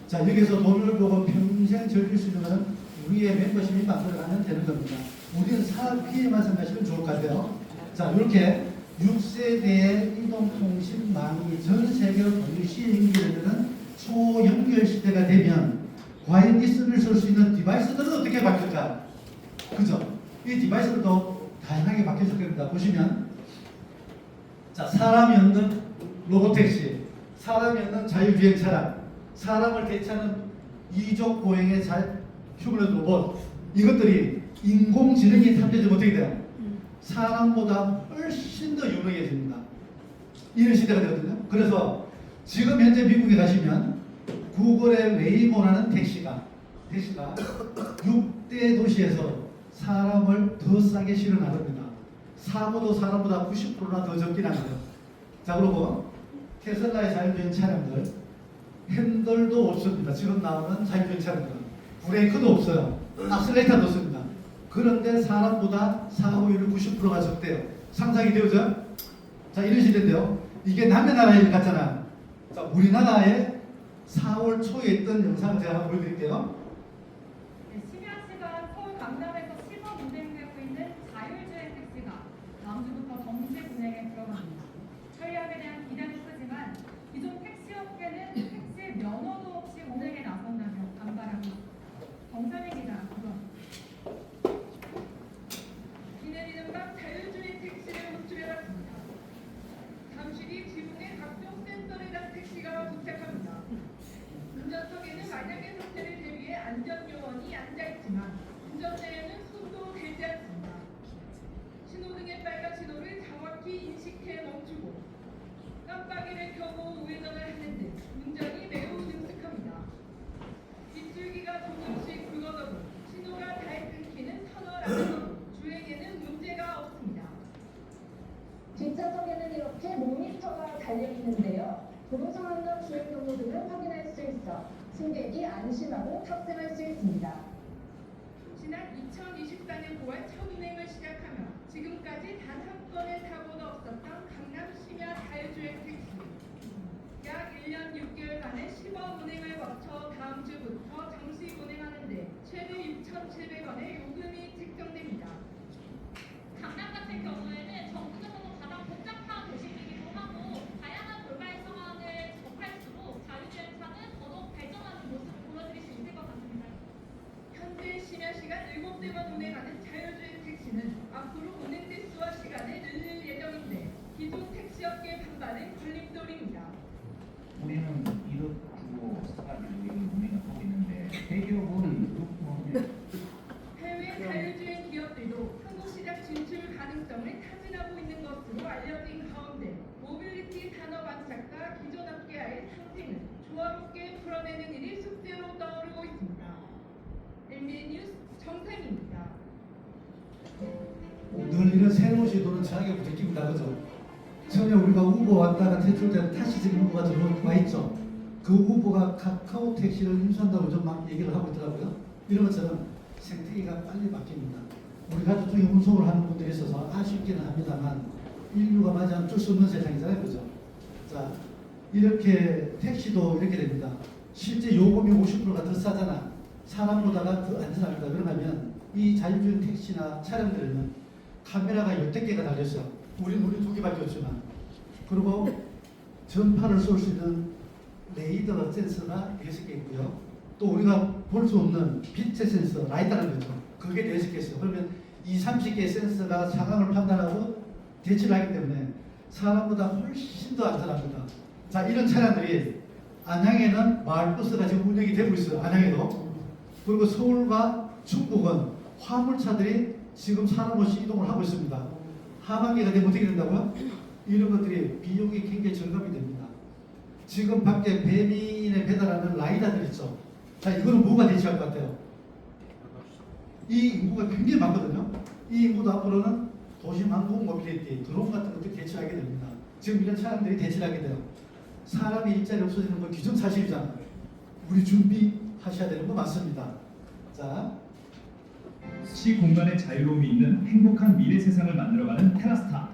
자, 여기서 돈을 보고 평생 즐길 수 있는 것은 우리의 멤버십이 만들어가면 되는 겁니다. 우리는 사업 피해만 생각하시면 좋을 것 같아요. 자, 이렇게 6세대의 이동통신망이 전 세계로 동시에 연결되는 초연결 시대가 되면 과연 이 서비스를 쓸 수 있는 디바이스들은 어떻게 바뀔까? 그죠? 이 디바이스들도 다양하게 바뀌어질 겁니다. 보시면 자, 사람이 없는 로봇택시, 사람이 없는 자율주행 차량, 사람을 대체하는 이족 보행의 휴머노이드 로봇, 이것들이 인공지능이 탑재되면 어떻게 돼요? 사람보다 훨씬 더 유능해집니다. 이런 시대가 되거든요. 그래서 지금 현재 미국에 가시면 구글의 웨이모라는 택시가 6대 도시에서 사람을 더 싸게 실어나갑니다. 사고도 사람보다 90%나 더 적게 나거든요. 자, 그리고 테슬라의 자율주행 차량들 핸들도 없습니다. 지금 나오는 자율주행 차량들은 브레이크도 없어요. 악셀레이터도 없습니다. 그런데 사람보다 사고율이 90%가 적대요. 상상이 되오죠? 자, 이런 시대인데요. 이게 남의 나라의 일 같잖아. 자, 우리나라에 4월 초에 있던 영상을 제가 한번 보여드릴게요. 네, 12시간 서울 강남에서 시범 운행되고 있는 자율주행 택시가 다음 주부터 정식 운행에 들어갑니다. 전략에 대한 기대는 크지만 기존 택시 업계는 택시 면허도 없이 운행에 나선다며 반발하고 있습니다. 정선희 기자, 그럼. 기는 이른바 자율주행 택시를 호출해봤습니다. 잠시 뒤 지붕에 각종 센서를 단 택시가 도착합니다. 운전석에는 만약의 상태를 대비해 안전요원이 앉아있지만 운전대에는 손도 대지 않습니다. 신호등의 빨간 신호를 정확히 인식해 멈추고 깜빡이를 켜고 우회전을 하는 등 운전이 매우 능숙합니다. 빗줄기가 조금씩 굵어져도 신호가 잘 끊기는 터널 안에서도 주행에는 문제가 없습니다. 뒷좌석에는 이렇게 모니터가 달려 있는데요. 도로 상황과 주행 경로 등을 확인할 수 있어 승객이 안심하고 탑승할 수 있습니다. 지난 2024년 9월 첫 운행을 시작하며 지금까지 단 한 건의 사고도 없었던 강남 심야 자율주행 택시. 약 1년 6개월간의 시범 운행을 거쳐 다음 주부터 정식 운행하는데 최대 6,700원의 요금이 책정됩니다. 강남 같은 경우에는 전국에서도 가장 복잡한 도시이기도 하고 다양한 돌발 상황을 접할수록 자율주행차는 더더욱 발전하는 모습을 보여드릴 수 있을 것 같습니다. 현재 심야 시간 7대만 운행하는 자율주행 택시는 앞으로 운행 대수와 시간을 늘릴 예정인데 기존 택시업계 반발은 걸림돌입니다. 우리는 1억 주고 사가지고 이걸 운행을 하고 있는데 대기업은 해외 자율주행 기업들도 한국 시장 진출 가능성을 타진하고 있는 것으로 알려진 가운데 모빌리티 산업 안착과 기존 업계와의 상생을 조화롭게 풀어내는 일이 숙제로 떠오르고 있습니다. MBN 뉴스 정상입니다. 늘 이런 새로운 시도는 저에게 부탁입니다. 그죠? 처음에 우리가 우버 왔다가 퇴출된 타시적인 우버가 들어와 있죠. 그 우버가 카카오 택시를 인수한다고 좀 막 얘기를 하고 있더라고요. 이런 것처럼 생태계가 빨리 바뀝니다. 우리 가족 중에 운송을 하는 분들이 있어서 아쉽기는 합니다만 인류가 맞이하면 어쩔 수 없는 세상이잖아요. 그죠? 자, 이렇게 택시도 이렇게 됩니다. 실제 요금이 50%가 더 싸잖아. 사람보다가 더 안전합니다. 그러면 이 자율주행 택시나 차량들은 카메라가 10개가 달렸어요. 우리 2개밖에 없지만. 그리고 전파를 쏠 수 있는 레이더 센서가 6개 있고요. 또 우리가 볼 수 없는 빛의 센서, 라이트라는 거죠. 그게 6개 있어요. 그러면 30개의 센서가 상황을 판단하고 대치를 하기 때문에 사람보다 훨씬 더 안전합니다. 자, 이런 차량들이 안양에는 마을버스가 지금 운영이 되고 있어요. 안양에도. 그리고 서울과 충북은 화물차들이 지금 사람 없이 이동을 하고 있습니다. 하반기가 되면 어떻게 된다고요? 이런 것들이 비용이 굉장히 절감이 됩니다. 지금 밖에 배민에 배달하는 라이다들 있죠. 자, 이거는 뭐가 대체할 것 같아요? 이 인구가 굉장히 많거든요. 이 인구도 앞으로는 도심 항공 모빌리티, 드론 같은 것들이 대체하게 됩니다. 지금 이런 차량들이 대체하게 돼요. 사람이 일자리 없어지는 건 기존 사실이잖아요. 우리 준비하셔야 되는 거 맞습니다. 자, 시 공간의 자유로움이 있는 행복한 미래 세상을 만들어가는 테라스타.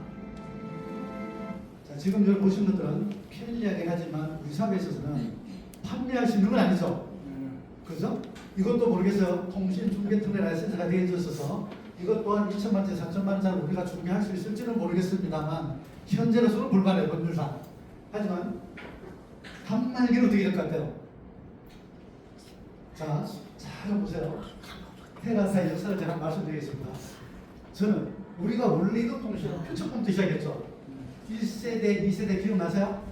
자, 지금 여기 보신 것들은 편리하긴 하지만 우리 사회에 있어서는 판매할 수 있는 건 아니죠. 그죠? 이것도 모르겠어요. 통신 중개 특례 라이센스가 되어 있어서 이것 또한 2천만 원짜리, 4천만 원짜리 우리가 준비할 수 있을지는 모르겠습니다만 현재로서는 불가능해요. 법률상. 하지만 단말기는 어떻게 될 것 같아요? 자, 잘 보세요. 테라스의 역사를 제가 말씀드리겠습니다. 저는 우리가 원래 이동통신은 표척부터 시작했죠. 1세대, 2세대 기억나세요?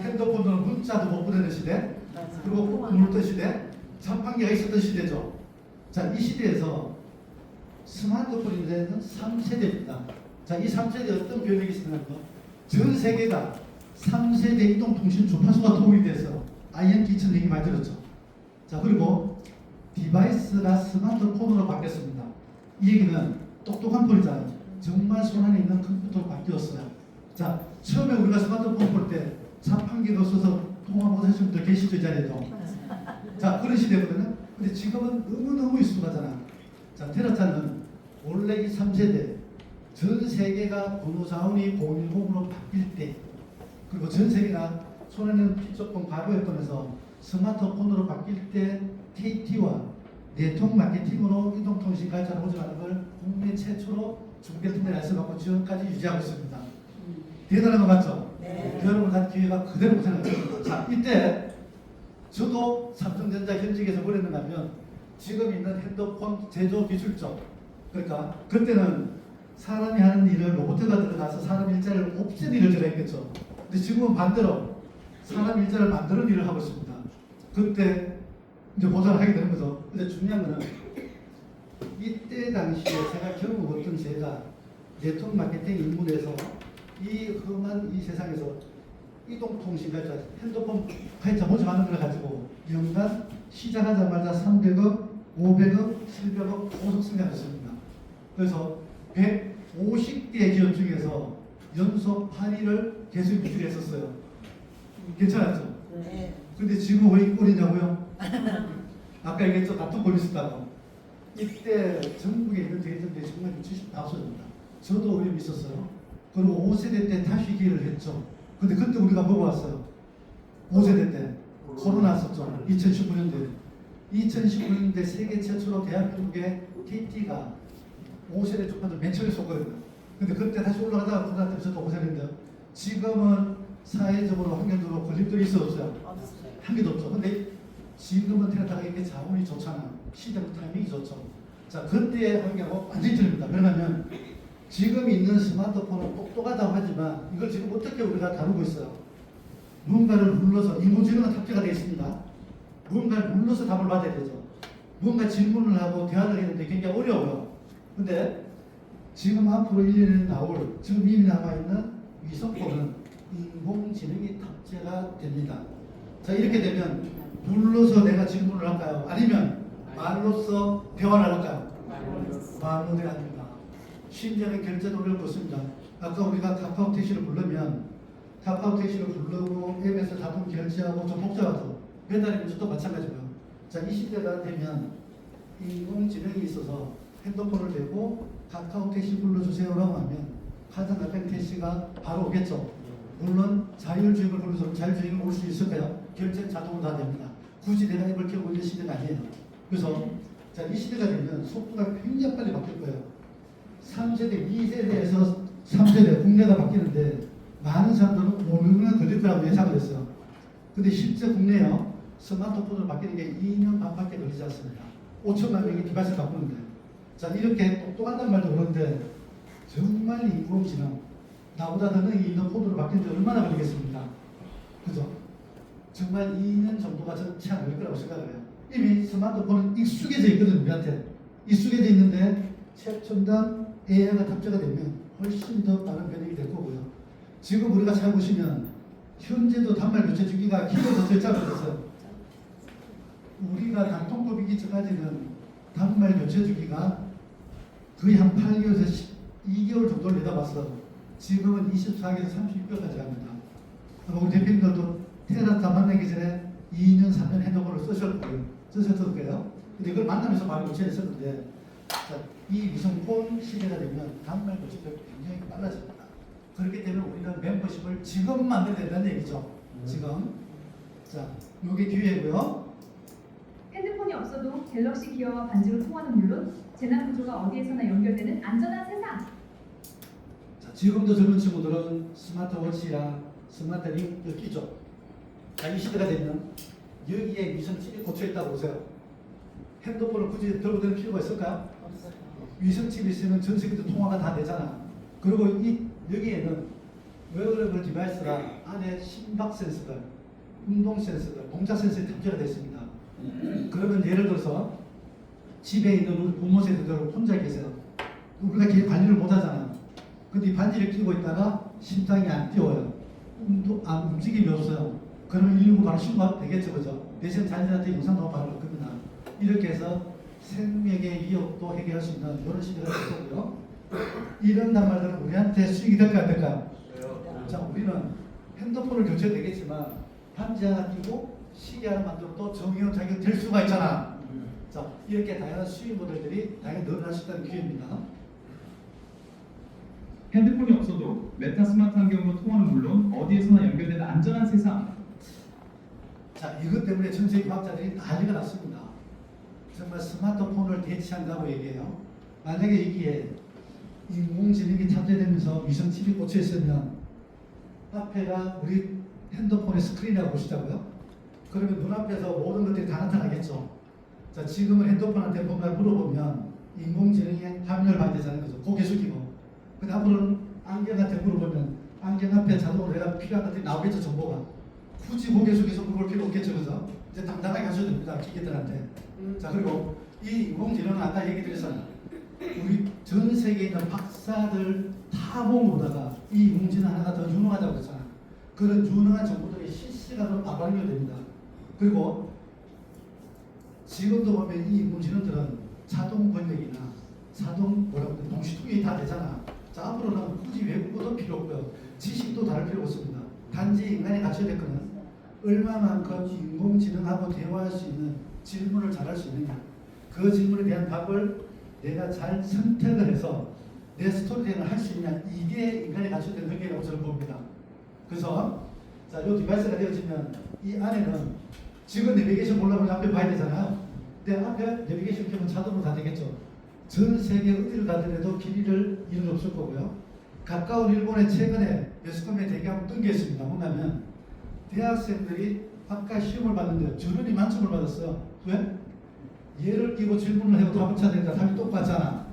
핸드폰으로 문자도 못 보내는 시대, 그리고 꼭 물던 시대, 자판기가 있었던 시대죠. 자, 이 시대에서 스마트폰이 되는 3세대입니다. 자, 이 3세대에 어떤 변혁이 있었냐면 전 세계가 3세대 이동통신 주파수가 도입이 돼서 IMT 2000 얘기 많이 들었죠. 자, 그리고 디바이스가 스마트폰으로 바뀌었습니다. 이 얘기는 똑똑한 폰이잖아요. 정말 손 안에 있는 컴퓨터로 바뀌었어요. 자, 처음에 우리가 스마트폰 볼 때 자판기가 없어서 통화 못 하시는 분들 계시죠, 이 자리에도. 자, 그런 시대거든요. 근데 지금은 너무너무 익숙하잖아. 자, 테라타는 원래 이 3세대 전 세계가 번호 자원이 010으로 바뀔 때, 그리고 전 세계가 손에는 피처폰 과거에폰에서 스마트폰으로 바뀔 때 KT와 네트워크 마케팅으로 이동통신 발전을 보증하는 걸 국내 최초로 중개특례 라이센스 받고 지금까지 유지하고 있습니다. 대단한 거 맞죠? 네. 여러분 한 기회가 그대로 생각합니다. 자, 이때 저도 삼성전자 현직에서 뭘 했는가 하면 지금 있는 핸드폰 제조 기술적, 그러니까 그때는 사람이 하는 일을 로봇가 들어가서 사람 일자리를 없앤 일을 제가 했겠죠. 근데 지금은 반대로 사람 일자리를 만드는 일을 하고 있습니다. 그때 이제 보장을 하게 되는 거죠. 근데 중요한 거는 이때 당시에 제가 경험했던 제가 네트워크 마케팅 인문에서 이 험한 이 세상에서 이동통신 발자 핸드폰 발자 모집하는 걸 가지고 연간 시작하자마자 300억, 500억, 700억 고속 성장했습니다. 그래서 150개 기업 중에서 연속 8위를 계속 유지했었어요. 괜찮았죠? 네. 근데 지금 왜 이 꼴이냐고요? 아까 얘기했죠. 같은 꼴이 있었다고. 이때 전국에 있는 대전들이 정말 70 다 없어집니다. 저도 어려움이 있었어요. 그리고 5세대 때 다시 기회를 했죠. 근데 그때 우리가 뭐 봤어요? 5세대 때 코로나 왔었죠. 2019년도에. 2019년도에 세계 최초로 대한민국의 KT가 5세대 주파수 맨 처음에 쏘거든요. 근데 그때 다시 올라가다가 코로나 때문에 저도 고생했는데요. 지금은 사회적으로 환경적으로 걸림돌이 있어 없어요? 한 개도 없죠. 근데 지금은 테라타가 이렇게 자원이 좋잖아. 시대로 타이밍이 좋죠. 자, 그때의 환경하고 완전히 틀립니다. 왜냐하면 지금 있는 스마트폰은 똑똑하다고 하지만 이걸 지금 어떻게 우리가 다루고 있어요? 무언가를 눌러서 인공지능은 탑재가 되어 있습니다. 무언가를 눌러서 답을 받아야 되죠. 무언가 질문을 하고 대화를 했는데 굉장히 어려워요. 근데 지금 앞으로 1년에 나올 지금 이미 남아있는 위성폰은 인공지능이 탑재가 됩니다. 자, 이렇게 되면 불러서 내가 질문을 할까요? 아니면 말로써 대화를 할까요? 말로 대화 합니다. 심지어는 결제 노래를 붙습니다. 아까 우리가 카카오 택시를 부르면 카카오 택시를 부르고 앱에서 자동 결제하고 좀 복잡하죠. 배달의 민족도 마찬가지고요. 자, 이 시대가 되면 인공지능이 있어서 핸드폰을 대고 카카오 택시 불러주세요라고 하면 가장 가까운 택시가 바로 오겠죠. 물론 자율주행을 불러서 자율주행을 올 수 있을까요? 결제는 자동으로 다 됩니다. 굳이 내가 앱을 켜고 있는 시대가 아니에요. 그래서 자, 이 시대가 되면 속도가 굉장히 빨리 바뀔 거예요. 3세대, 2세대에서 3세대 국내가 바뀌는데 많은 사람들은 5년은 걸릴 거라고 예상을 했어요. 근데 실제 국내요 스마트폰으로 바뀌는 게 2년 반밖에 걸리지 않습니다. 5천만 명이 디바이스를 바꾸는데, 자, 이렇게 똑똑하단 말도 그런데 정말 인공지능 나보다 더 능이 있는 폰으로 바뀐 지 얼마나 걸리겠습니까? 그죠? 정말 2년 정도가 전체 안 걸릴 거라고 생각을 해요. 이미 스마트폰은 익숙해져 있거든요. 우리한테 익숙해져 있는데 최첨단 AI가 탑재가 되면 훨씬 더 빠른 변형이 될 거고요. 지금 우리가 잘 보시면 현재도 단말 교체 주기가 키로도 절차가 됐어요. 우리가 단통법이기 전까지는 단말 교체 주기가 거의 한 8개월에서 12개월 정도를 내다봤어. 지금은 24개에서 36개월까지 갑니다. 아마 우리 대표님들도 테라타 만나기 전에 2년, 3년 핸드폰을 쓰셨을 거예요. 근데 이걸 만나면서 바로 교체했었는데 자, 이 위성폰 시대가 되면 단말 교체가 굉장히 빨라집니다. 그렇기 때문에 우리는 멤버십을 지금 만들어야 된다는 얘기죠. 지금. 자, 이게 기회고요. 핸드폰이 없어도 갤럭시 기어와 반지로 통화는 물론 재난 구조가 어디에서나 연결되는 안전한 세상. 자, 지금도 젊은 친구들은 스마트워치랑 스마트 링크 끼죠. 자, 이 시대가 되면 여기에 위성칩이 꽂혀 있다고 보세요. 핸드폰을 굳이 들고 다닐 필요가 있을까요? 위성칩이 있으면 전 세계도 통화가 다 되잖아. 그리고 이 여기에는 웨어러블 디바이스가 안에 심박 센서들, 운동 센서들, 동작 센서가 탑재가 되어 있습니다. 그러면 예를 들어서 집에 있는 우리 부모 세대들 혼자 계세요. 우리가 걔 관리를 못 하잖아. 근데 이 반지를 끼고 있다가 심장이 안 뛰어요. 움직임이 없어요. 그러면 119 바로 신고가 되겠죠, 그죠? 대신 자녀한테 영상도 바로 올 겁니다. 이렇게 해서 생명의 위협도 해결할 수 있는 이런 시대가 될 거고요. 이런 단말들은 우리한테 수익이 될까 안 될까요? 자, 우리는 핸드폰을 교체해도 되겠지만 반지 하나 끼고 시계 하나 만들어도 정의원 자격 될 수가 있잖아. 자, 이렇게 다양한 수익 모델들이 당연히 늘어날 수 있다는 기회입니다. 핸드폰이 없어도 메타 스마트 환경으로 통화는 물론 어디에서나 연결되는 안전한 세상. 자, 이것 때문에 전 세계 과학자들이 난리가 났습니다. 정말 스마트폰을 대체한다고 얘기해요. 만약에 여기에 인공지능이 탑재되면서 위성칩이 꽂혀 있으면 앞에가 우리 핸드폰의 스크린이라고 보시자고요. 그러면 눈앞에서 모든 것들이 다 나타나겠죠. 자, 지금은 핸드폰한테 뭔가 물어보면 인공지능의 화면을 봐야 되잖아요. 그죠? 고개 숙이고. 근데 앞으로는 안경한테 물어보면 안경 앞에 자동으로 내가 필요한 것들이 나오겠죠, 정보가. 굳이 고개 숙여서 물어볼 필요 없겠죠, 그죠? 이제 당당하게 하셔도 됩니다, 기계들한테. 자, 그리고 이 인공지능은 아까 얘기 드렸잖아요. 우리 전 세계에 있는 박사들 다 모으다가 이 인공지능 하나가 더 유능하다고 그랬잖아요. 그런 유능한 정보들이 실시간으로 발견이 됩니다. 그리고 지금도 보면 이 인공지능들은 자동 번역이나 자동 동시 통역이 다 되잖아. 자, 앞으로는 굳이 외국어도 필요 없고요. 지식도 다를 필요 없습니다. 단지 인간이 갖춰야 될 것은 얼마만큼 인공지능하고 대화할 수 있는 질문을 잘할 수 있느냐. 그 질문에 대한 답을 내가 잘 선택을 해서 내 스토리텔링을 할 수 있냐. 이게 인간이 갖춰야 될 능력이라고 저는 봅니다. 그래서 자, 이 디바이스가 되어지면 이 안에는 지금 내비게이션 보려면 앞에 봐야 되잖아요. 근데 앞에 내비게이션 켜면 자동으로 다 되겠죠. 전 세계 어디를 가더라도 길이를 잃을 없을 거고요. 가까운 일본에 최근에 매스컴에 대기하고 뜬 게 있습니다. 뭐냐면 대학생들이 아까 시험을 봤는데 주론이 만점을 받았어요. 왜? 얘를 끼고 질문을 해도 한 번차 되니까 답이 똑같잖아.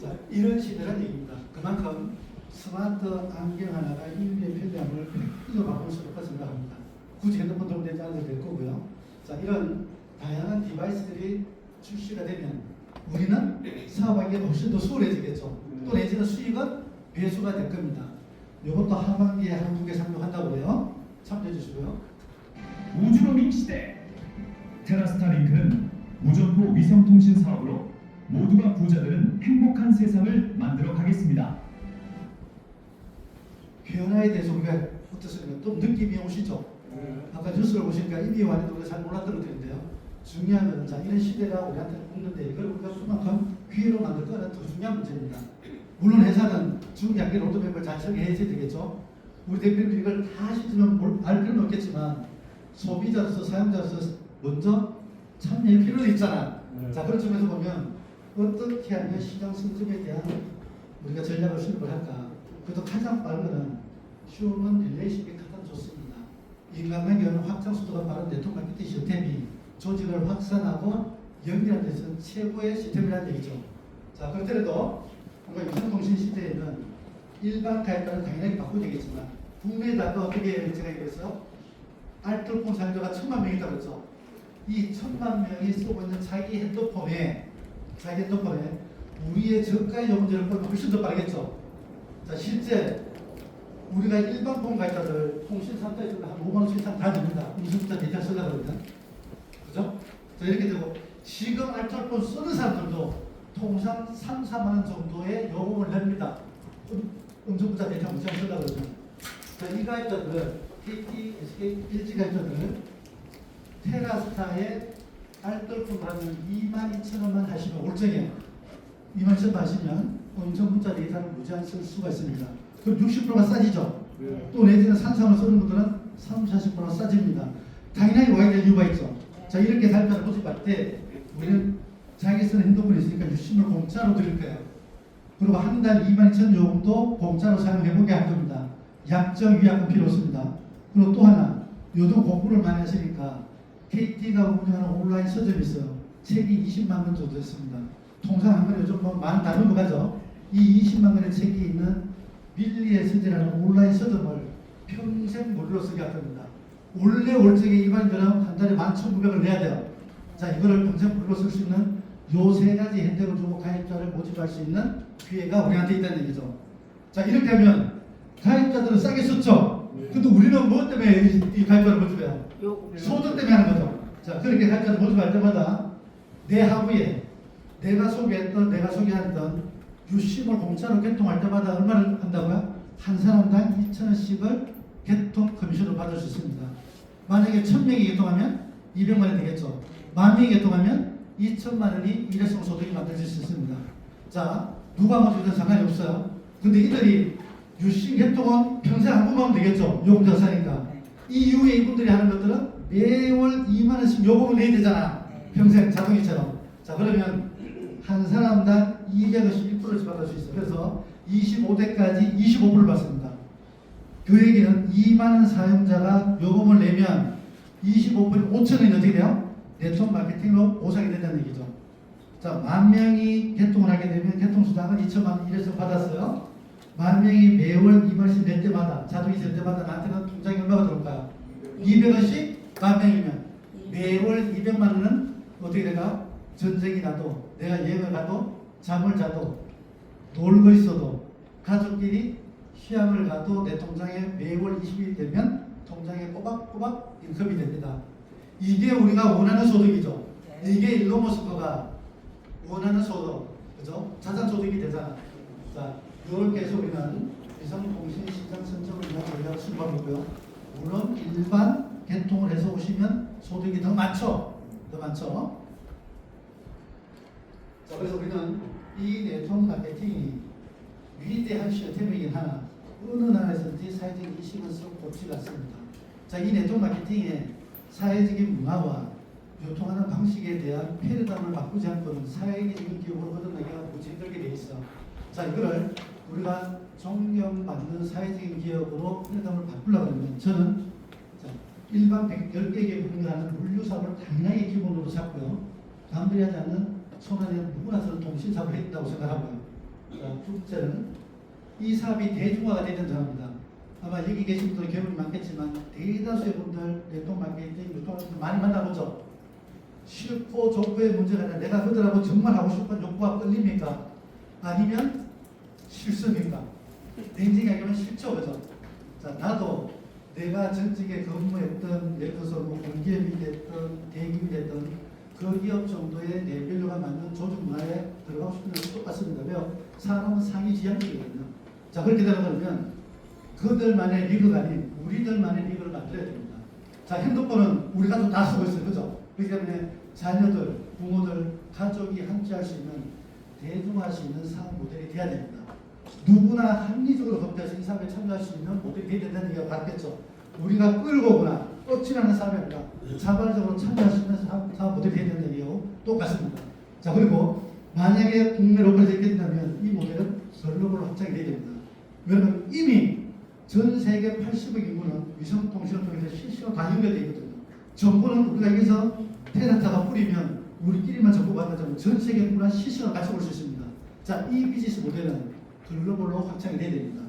자, 이런 시대란 얘기입니다. 그만큼 스마트 안경 하나가 인류의 편리함을 100% 바꿀 수 있다고 생각합니다. 굳이 핸드폰 들고 되지 않아도 될 거고요. 자, 이런 다양한 디바이스들이 출시가 되면 우리는 사업하기가 훨씬 더 수월해지겠죠. 또 내지는 수익은 배수가 될 겁니다. 이것도 하반기에 한국에 상용한다고 해요. 참조해 주시고요. 우주로밍 시대. 테라스타링크는 무점포 위성통신 사업으로 모두가 부자되는 행복한 세상을 만들어 가겠습니다. 변화에 대해서 우리가 어떻습니까? 또 느낌이 오시죠? 아까 뉴스를 보시니까 이미 완전 우리가 잘 몰랐던 것들인데요. 중요한 것은 자, 이런 시대가 우리한테 오는데 이걸 우리가 수만큼 기회로 만들 거는 더 중요한 문제입니다. 물론 회사는 중장기 로드맵을 잘 설계해야 되겠죠. 우리 대표님들이 이걸 다 하시면 알 필요는 없겠지만 소비자로서 사용자로서 먼저 참여할 필요는 있잖아. 자, 그런 점에서 보면 어떻게 하면 시장 성장에 대한 우리가 전략을 수립을 할까. 그래도 가장 빠른 거는 휴먼 릴레이션이 가장 좋습니다. 인간관계는 확장 속도가 빠른 네트워크 마케팅 시스템이 조직을 확산하고 연결하는 데서 최고의 시스템이라는 얘기죠. 자, 그렇더라도 우리가 위성통신 시대에는 일반 가입자는 당연히 바꿔야 되겠지만 국내에다가 어떻게 제가 얘기했어요? 알뜰폰 사용자가 1000만 명이 있다고 했죠. 이 1000만 명이 쓰고 있는 자기 핸드폰에 우리의 저가의 요금제를 걸면 훨씬 더 빠르겠죠. 자, 실제 우리가 일반 폰 가입자들 통신 상자에서 한 5만 원씩 이상 다 줍니다. 무슨부터 데이터 쓰려고 그러면. 그죠? 자, 이렇게 되고 지금 알뜰폰 쓰는 사람들도 통상 3, 4만 원 정도의 요금을 냅니다. 음성부자 데이터 무상 쓰려고 그러면. 자, 이 가입자들은 KT, SK, LG 가입자들은 테라스타의 알뜰폰 하면 22,000원만 하시면 올정에 22,000원 하시면 인천 문자 데이터를 무제한 쓸 수가 있습니다. 그럼 60%가 싸지죠. 또 내지는 산성을 쓰는 분들은 30, 40% 싸집니다. 당연히 와야 될 이유가 있죠. 자, 이렇게 살펴서 모집할 때 우리는 자기 쓰는 핸드폰이 있으니까 유심을 공짜로 드릴 거예요. 그리고 한 달 22,000원 요금도 공짜로 사용해보게 할 겁니다. 약정 위약금 필요 없습니다. 그리고 또 하나, 요즘 공부를 많이 하시니까 KT가 운영하는 온라인 서점이 있어요. 책이 20만 권 정도 됐습니다. 통상 한 권에 요즘 만 다른 거 가죠. 이 20만 권의 책이 있는 밀리의 서재라는 온라인 서점을 평생 무료로 쓰게 할 겁니다. 원래 월정에 일반인들은 한 달에 11,900을 내야 돼요. 자, 이거를 평생 무료로 쓸 수 있는 요 세 가지 혜택을 주고 가입자를 모집할 수 있는 기회가 우리한테 있다는 얘기죠. 자, 이렇게 하면 가입자들은 싸게 썼죠. 근데 우리는 뭐 때문에 이 가입자를 모집해요? 소득 때문에 하는 거죠. 자, 그렇게 가입자를 모집할 때마다 내 하부에 내가 소개했던 유심을 공짜로 개통할 때마다 얼마를 한다고요? 한 사람당 2,000원씩을 개통 커미션을 받을 수 있습니다. 만약에 1,000명이 개통하면 200만 원 되겠죠. 10,000명이 개통하면 2천만 원이 일회성 소득이 만들어질 수 있습니다. 자, 누가 모집든 상관이 없어요. 근데 이들이 유심 개통은 평생 한 번만 하면 되겠죠. 요금제가 싸니까. 이 이후에 이분들이 하는 것들은 매월 2만 원씩 요금을 내야 되잖아. 평생 자동이처럼. 자, 그러면 한 사람당 200원씩 1%씩 받을 수 있어요. 그래서 25대까지 25%를 받습니다. 그 얘기는 2만 원 사용자가 요금을 내면 25%, 5,000원이 어떻게 돼요? 네트워크 마케팅으로 보상이 된다는 얘기죠. 자, 10,000명이 개통을 하게 되면 개통수당은 2천만 원 일회성 받았어요. 10,000명이 매월 2만원씩 낼 때마다, 자동이 될 때마다 나한테는 통장에 얼마가 들어올까요? 200원씩 10,000명이면 매월 200만 원은 어떻게 될까? 전쟁이 나도, 내가 여행을 가도, 잠을 자도, 놀고 있어도, 가족끼리 휴양을 가도 내 통장에 매월 20일 되면 통장에 꼬박꼬박 인컴이 됩니다. 이게 우리가 원하는 소득이죠. 이게 일론 머스크가 원하는 소득, 그죠? 자산 소득이 되잖아. 자, 이렇게 해서 우리는 위성통신시장 선정을 위한 전략을 수립하고요. 물론 일반 개통을 해서 오시면 소득이 더 많죠. 더 많죠. 자, 그래서 우리는 이 네트워크 마케팅이 위대한 시스템이긴 하나 어느 나라에서든지 사회적 인식은 썩 곱지가 않습니다. 자, 이 네트워크 마케팅에 사회적인 문화와 유통하는 방식에 대한 패러다임을 바꾸지 않고는 사회적인 기업으로 얻어내기가 무지 힘들게 돼 있어. 자, 이거를 우리가 존경받는 사회적인 기업으로 패러다임을 바꾸려고 하면 저는 자, 일반 10개 기업이 운영하는 물류사업을 당연하게 기본으로 잡고요. 남들이 하지 않는 손안에 누구나 저는 통신사업을 했다고 생각하고요. 자, 둘째는 이 사업이 대중화가 되는 사업입니다. 아마 여기 계신 분들 경험이 많겠지만 대다수의 분들 네트워크 마케팅, 유통을 많이 만나보죠. 싫고 족구의 문제가 아니라 내가 그들하고 정말 하고 싶은 욕구가 끌립니까? 아니면 싫습니까? 냉정히 얘기하면 싫죠, 그죠? 자, 나도 내가 전직에 근무했던 예를 들어서 뭐 공기업이 됐든 대기업이 됐든 그 기업 정도의 레벨로가 맞는 조직 문화에 들어가고 싶은 것이 똑같습니다. 왜요? 사람은 상위 지향적이거든요. 자, 그렇게 되면 그들만의 리그가 아닌 우리들만의 리그를 만들어야 됩니다. 자, 핸드폰은 우리 가족 다 쓰고 있어요. 그죠? 그렇기 때문에 자녀들, 부모들, 가족이 함께 할 수 있는 대중화할 수 있는 사업 모델이 돼야 됩니다. 누구나 합리적으로 검토해서 이 사업에 참여할 수 있는 모델이 돼야 된다는 얘기가 맞겠죠. 우리가 끌고 오거나 억지라는 사업이 아니라 자발적으로 참여할 수 있는 사업 모델이 돼야 된다는 얘기하고 똑같습니다. 자, 그리고 만약에 국내 로컬이 되게 된다면 이 모델은 글로벌로 확장이 돼야 됩니다. 왜냐하면 이미 전 세계 80억 인구는 위성통신을 통해서 실시간 다 연결되어 있거든요. 정보는 우리가 여기서 테라타가 뿌리면 우리끼리만 정보가 안 나자면 전 세계 인구랑 실시간 같이 볼 수 있습니다. 자, 이 비즈니스 모델은 글로벌로 확장이 돼야 됩니다.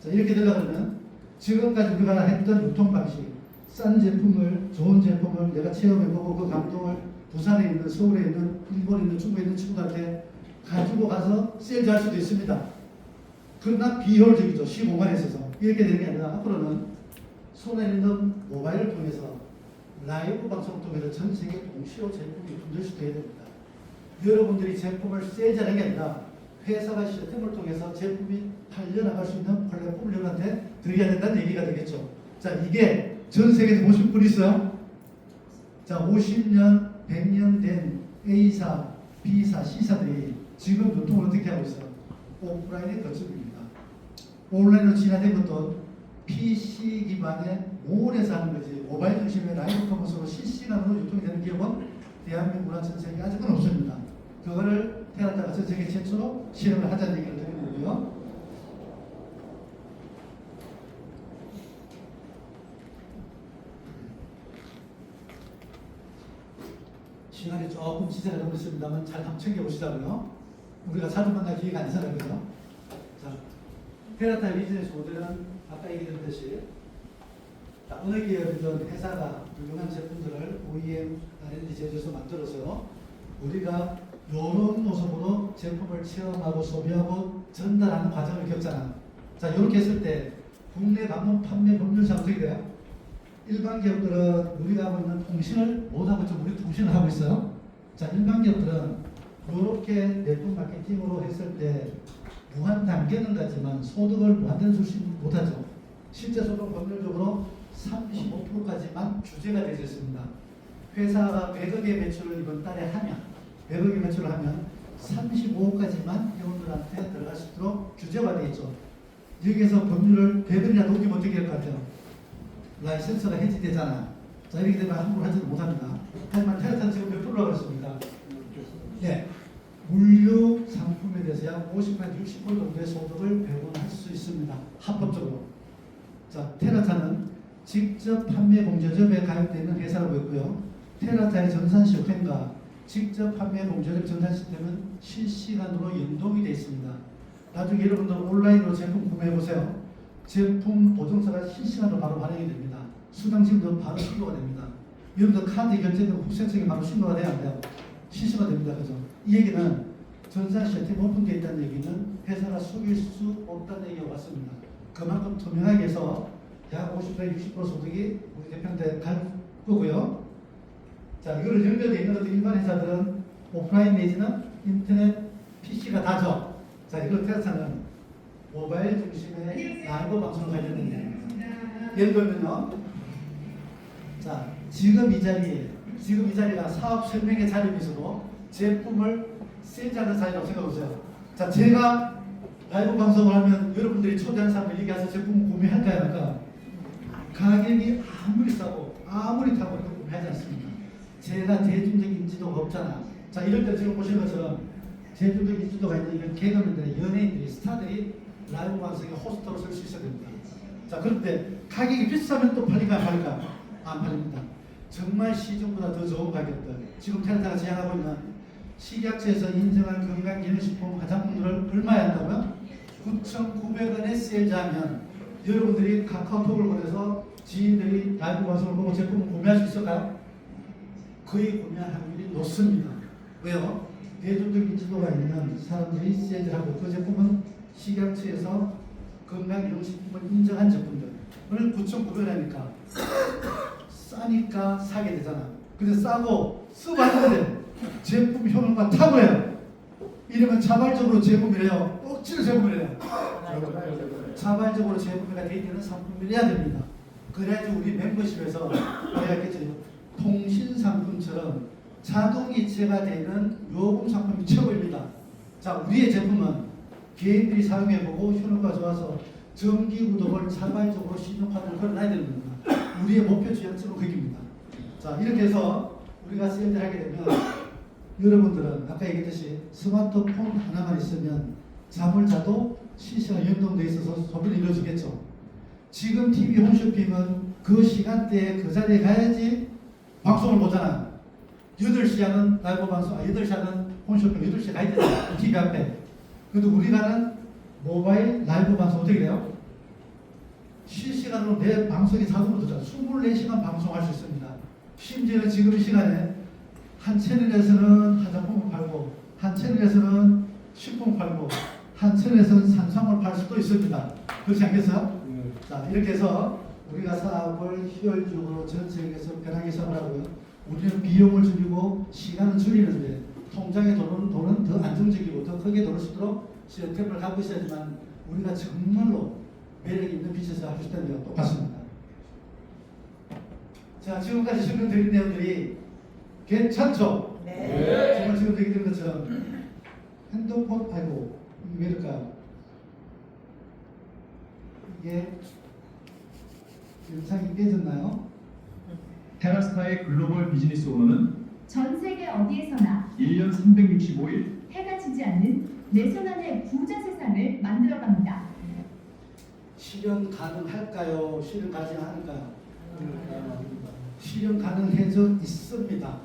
자, 이렇게 되려면 지금까지 우리가 했던 유통 방식, 싼 제품을, 좋은 제품을 내가 체험해보고 그 감동을 부산에 있는, 서울에 있는, 일본에 있는, 중국에 있는 친구들한테 가지고 가서 세일즈할 수도 있습니다. 그러나 비효율적이죠. 시공간에 있어서. 이렇게 되는 게 아니라 앞으로는 손에 있는 모바일을 통해서 라이브 방송을 통해서 전 세계 동시로 제품이 분들수도 해야 됩니다. 여러분들이 제품을 세일즈하는 게 아니라 회사가 시스템을 통해서 제품이 팔려나갈 수 있는 플랫폼을 여러분한테 드려야 된다는 얘기가 되겠죠. 자, 이게 전 세계에서 50분 있어요. 자, 50년 100년 된 A사, B사, C사들이 지금 유통을 어떻게 하고 있어요? 오프라인의 거점입니다. 온라인으로 진화된 것도 PC 기반의 몰에서 하는 거지 모바일 중심의 라이브 커머스로 실시간으로 유통이 되는 기업은 대한민국이나 전 세계 아직은 없습니다. 그거를 테라타가 전 세계 최초로 실험을 하자는 얘기를 드리는 거고요. 시간이 조금 지체가 되고 있습니다만 잘 한번 챙겨보시자고요. 우리가 자주 만날 기회가 아니잖아요. 그죠? 자, 테라타 비즈니스 모델은 아까 얘기드렸듯이 어느 기업이든 회사가 유명한 제품들을 OEM, R&D 제조해서 만들어서 우리가 이런 모습으로 제품을 체험하고 소비하고 전달하는 과정을 겪잖아. 자, 이렇게 했을 때 국내 방문 판매 법률상 어떻게 돼요? 일반 기업들은 우리가 하고 있는 통신을 못하고 있죠. 우리 통신을 하고 있어요. 자, 일반 기업들은 이렇게 네트워크 마케팅으로 했을 때 무한 단계는 가지만 소득을 무한대로 줄수 못하죠. 실제 소득 법률적으로 35%까지만 규제가 되어 있습니다. 회사가 100억의 매출을 이번 달에 하면 100억의 매출을 하면 35억까지만 회원들한테 들어갈 수 있도록 규제가 되어 있죠. 여기에서 법률을 100원이나 넘기면 어떻게 할 것 같아요? 라이센스가 해지되잖아. 자, 이렇게 되면 함부로 하지는 못합니다. 하지만 테라타는 지금 몇 프로라고 했습니다. 네. 물류 상품에 대해서 약 50% 60% 정도의 소득을 배분할 수 있습니다. 합법적으로. 자, 테라타는 직접 판매 공제점에 가입되는 회사라고 했고요. 테라타의 전산 시스템과 직접 판매 공제점 전산 시스템은 실시간으로 연동이 되어 있습니다. 나중에 여러분들 온라인으로 제품 구매해 보세요. 제품 보증서가 실시간으로 바로 발행이 됩니다. 수당지급도 바로 신고가 됩니다. 여러분들 카드 결제도 국세청에 바로 신고가 돼야 안 돼요. 실시가 됩니다. 그죠? 이 얘기는 전산 시스템 오픈되어 있다는 얘기는 회사가 속일 수 없다는 얘기가 왔습니다. 그만큼 투명하게 해서 약 50% 60% 소득이 우리 대표한테 갈 거고요. 자, 이거를 연결되어 있는 것도 일반 회사들은 오프라인 내지는 인터넷, PC가 다죠. 자, 이걸 테라타는 모바일 중심의 라이브 방송을 관련된 얘기입니다. 예를 들면요. 자, 지금 이 자리가 사업 설명의 자리면서도 제품을 세일즈하는 자리라고 생각해보세요. 자, 제가 라이브 방송을 하면 여러분들이 초대한 사람을 얘기해서 제품 구매할까요? 할까? 가격이 아무리 싸고 아무리 타고 구매하지 않습니다. 제가 대중적 인지도가 없잖아. 자, 이럴 때 지금 보시는 것처럼 대중적 인지도가 있는 이런 개그맨들, 연예인들이, 스타들이 라이브 방송에 호스트로 쓸 수 있어야 됩니다. 자, 그런데 가격이 비싸면 또 팔릴까 안 팔릴까? 안 팔립니다. 정말 시중보다 더 좋은 가격들, 지금 테라타가 제안하고 있는 식약처에서 인정한 건강기능식품 화장품들을 얼마에 한다고요? 9,900원에 세일즈하면 여러분들이 카카오톡을 보내서 지인들이 라이브 방송을 보고 제품을 구매할 수 있을까요? 거의 구매할 확률이 높습니다. 왜요? 대중적 인지도가 있는 사람들이 세일즈하고 그 제품은 식약처에서 건강기능식품을 인정한 제품들을 9,900원이니까 싸니까 사게 되잖아. 근데 싸고 써봤는데 제품 효능만 탁월해요. 이러면 자발적으로 제품이래요. 억지로 제품이래요. 자발적으로 제품이가 되어있는 상품이래야 됩니다. 그래야지 우리 멤버십에서 내가 했겠죠. 통신 상품처럼 자동이체가 되는 요금 상품이 최고입니다. 자, 우리의 제품은 개인들이 사용해보고 효능가 좋아서 정기 구독을 자발적으로 신용카드를 걸어놔야 되는 겁니다. 우리의 목표 지향점은 거기입니다. 자, 이렇게 해서 우리가 세일을 하게 되면 여러분들은 아까 얘기했듯이 스마트폰 하나만 있으면 잠을 자도 실시간 연동되어 있어서 소비를 이루어지겠죠. 지금 TV 홈쇼핑은 그 시간대에 그 자리에 가야지 방송을 보잖아. 8시 하는 라이브 방송, 8시 하는 홈쇼핑 8시에 가야 되잖아. TV 앞에. 근데 우리가는 모바일 라이브 방송 어떻게 돼요? 실시간으로 내 방송이 자동으로 되잖아. 24시간 방송할 수 있습니다. 심지어는 지금 이 시간에 한 채널에서는 화장품을 팔고 한 채널에서는 식품을 팔고 한 채널에서는 산성을 팔 수도 있습니다. 그렇지 않겠어요? 자, 이렇게 해서 우리가 사업을 효율적으로 전 세계에서 편하게 사업하고요. 우리는 비용을 줄이고 시간을 줄이는데 통장에 돈은 더 안정적이고 더 크게 돌을 수 있도록 시스템을 갖고 있어야지만 우리가 정말로 매력 있는 비즈니스를 할 수 있다는 게 똑같습니다. 자, 지금까지 설명드린 내용들이 괜찮죠? 네. 정말 지금 얘기 드린 것처럼 핸드폰, 아이고, 이게 왜 이럴까요? 이게 영상이 깨졌나요? 테라스타의 글로벌 비즈니스 오너는 전 세계 어디에서나 1년 365일 해가 지지 않는 내 손 안의 부자 세상을 만들어갑니다. 실현 가능할까요? 실현 가능할까요? 실현 가능해져 있습니다.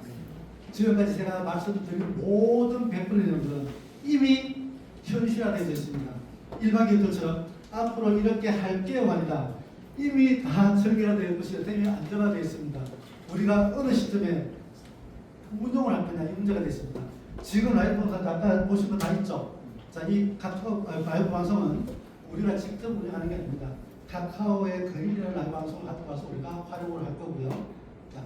지금까지 제가 말씀드린 모든 100분의 내용들은 이미 현실화되어 있습니다. 일반기업들처럼 앞으로 이렇게 할게요 아니다. 이미 다 설계화되어 있고 시스템이 안정화되어 있습니다. 우리가 어느 시점에 운영을 할 거냐 이 문제가 되어 있습니다. 지금 라이브 방송 아까 보신 거 다 있죠? 자, 이 카카오 라이브 방송은 우리가 직접 운영하는 게 아닙니다. 카카오의 거인이라는 라이브 방송을 갖고 가서 우리가 활용을 할 거고요. 자,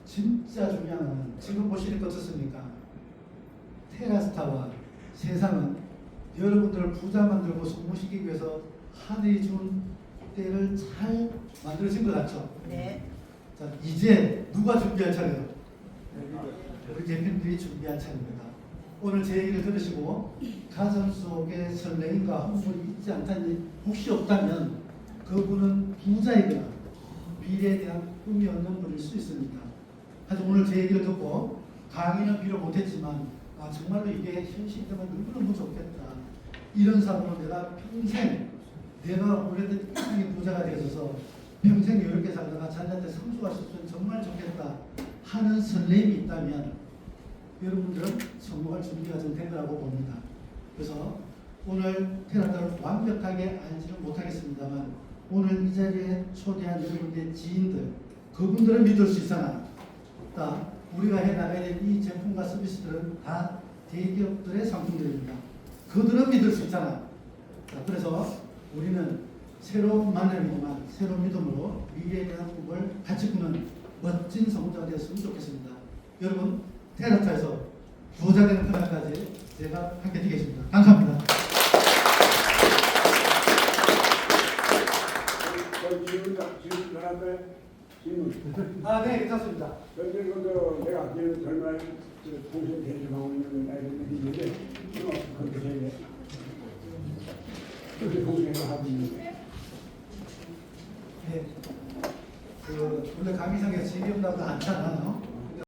진짜 중요한 건 지금 보시니까 어떻습니까? 테라스타와 세상은 여러분들을 부자 만들고 성공시키기 위해서 하늘이 준 때를 잘 만들어진 것 같죠? 네. 자, 이제 누가 준비할 차례예요? 우리 대표님들이 준비할 차례입니다. 오늘 제 얘기를 들으시고 가정 속에 설레임과 흥분이 있지 않다니 혹시 없다면 그분은 부자이거나 미래에 대한 꿈이 없는 분일 수 있습니다. 하지만 오늘 제 얘기를 듣고 강의는 비록 못했지만 정말로 이게 현실이면 너무너무 좋겠다. 이런 사람으로 내가 평생 내가 원래는 이상의 부자가 되어서 평생 이렇게 살다가 자녀한테 상속할 수 있으면 정말 좋겠다 하는 설렘이 있다면 여러분들은 성공할 준비가 좀 된 거라고 봅니다. 그래서 오늘 테라타를 완벽하게 알지는 못하겠습니다만 오늘 이 자리에 초대한 여러분들의 지인들 그분들은 믿을 수 있으나 우리가 해나가야 될 이 제품과 서비스들은 다 대기업들의 상품들입니다. 그들은 믿을 수 있잖아. 그래서 우리는 새로운 만남이지만 새로운 믿음으로 미래에 대한 꿈을 같이 꾸는 멋진 성공자가 되었으면 좋겠습니다. 여러분 테라타에서 부자 되는 그날까지 제가 함께 되겠습니다. 감사합니다. 지금 전화돼 질문. 네, 괜찮습니다. 현재 그 내가 아끼는 젊은 통신 대중하고 있는 아이들이 있는데 그렇게 되네. 그렇게 동생을 하고 있는데. 네. 원래 강의상에 재미없다고 않잖아요.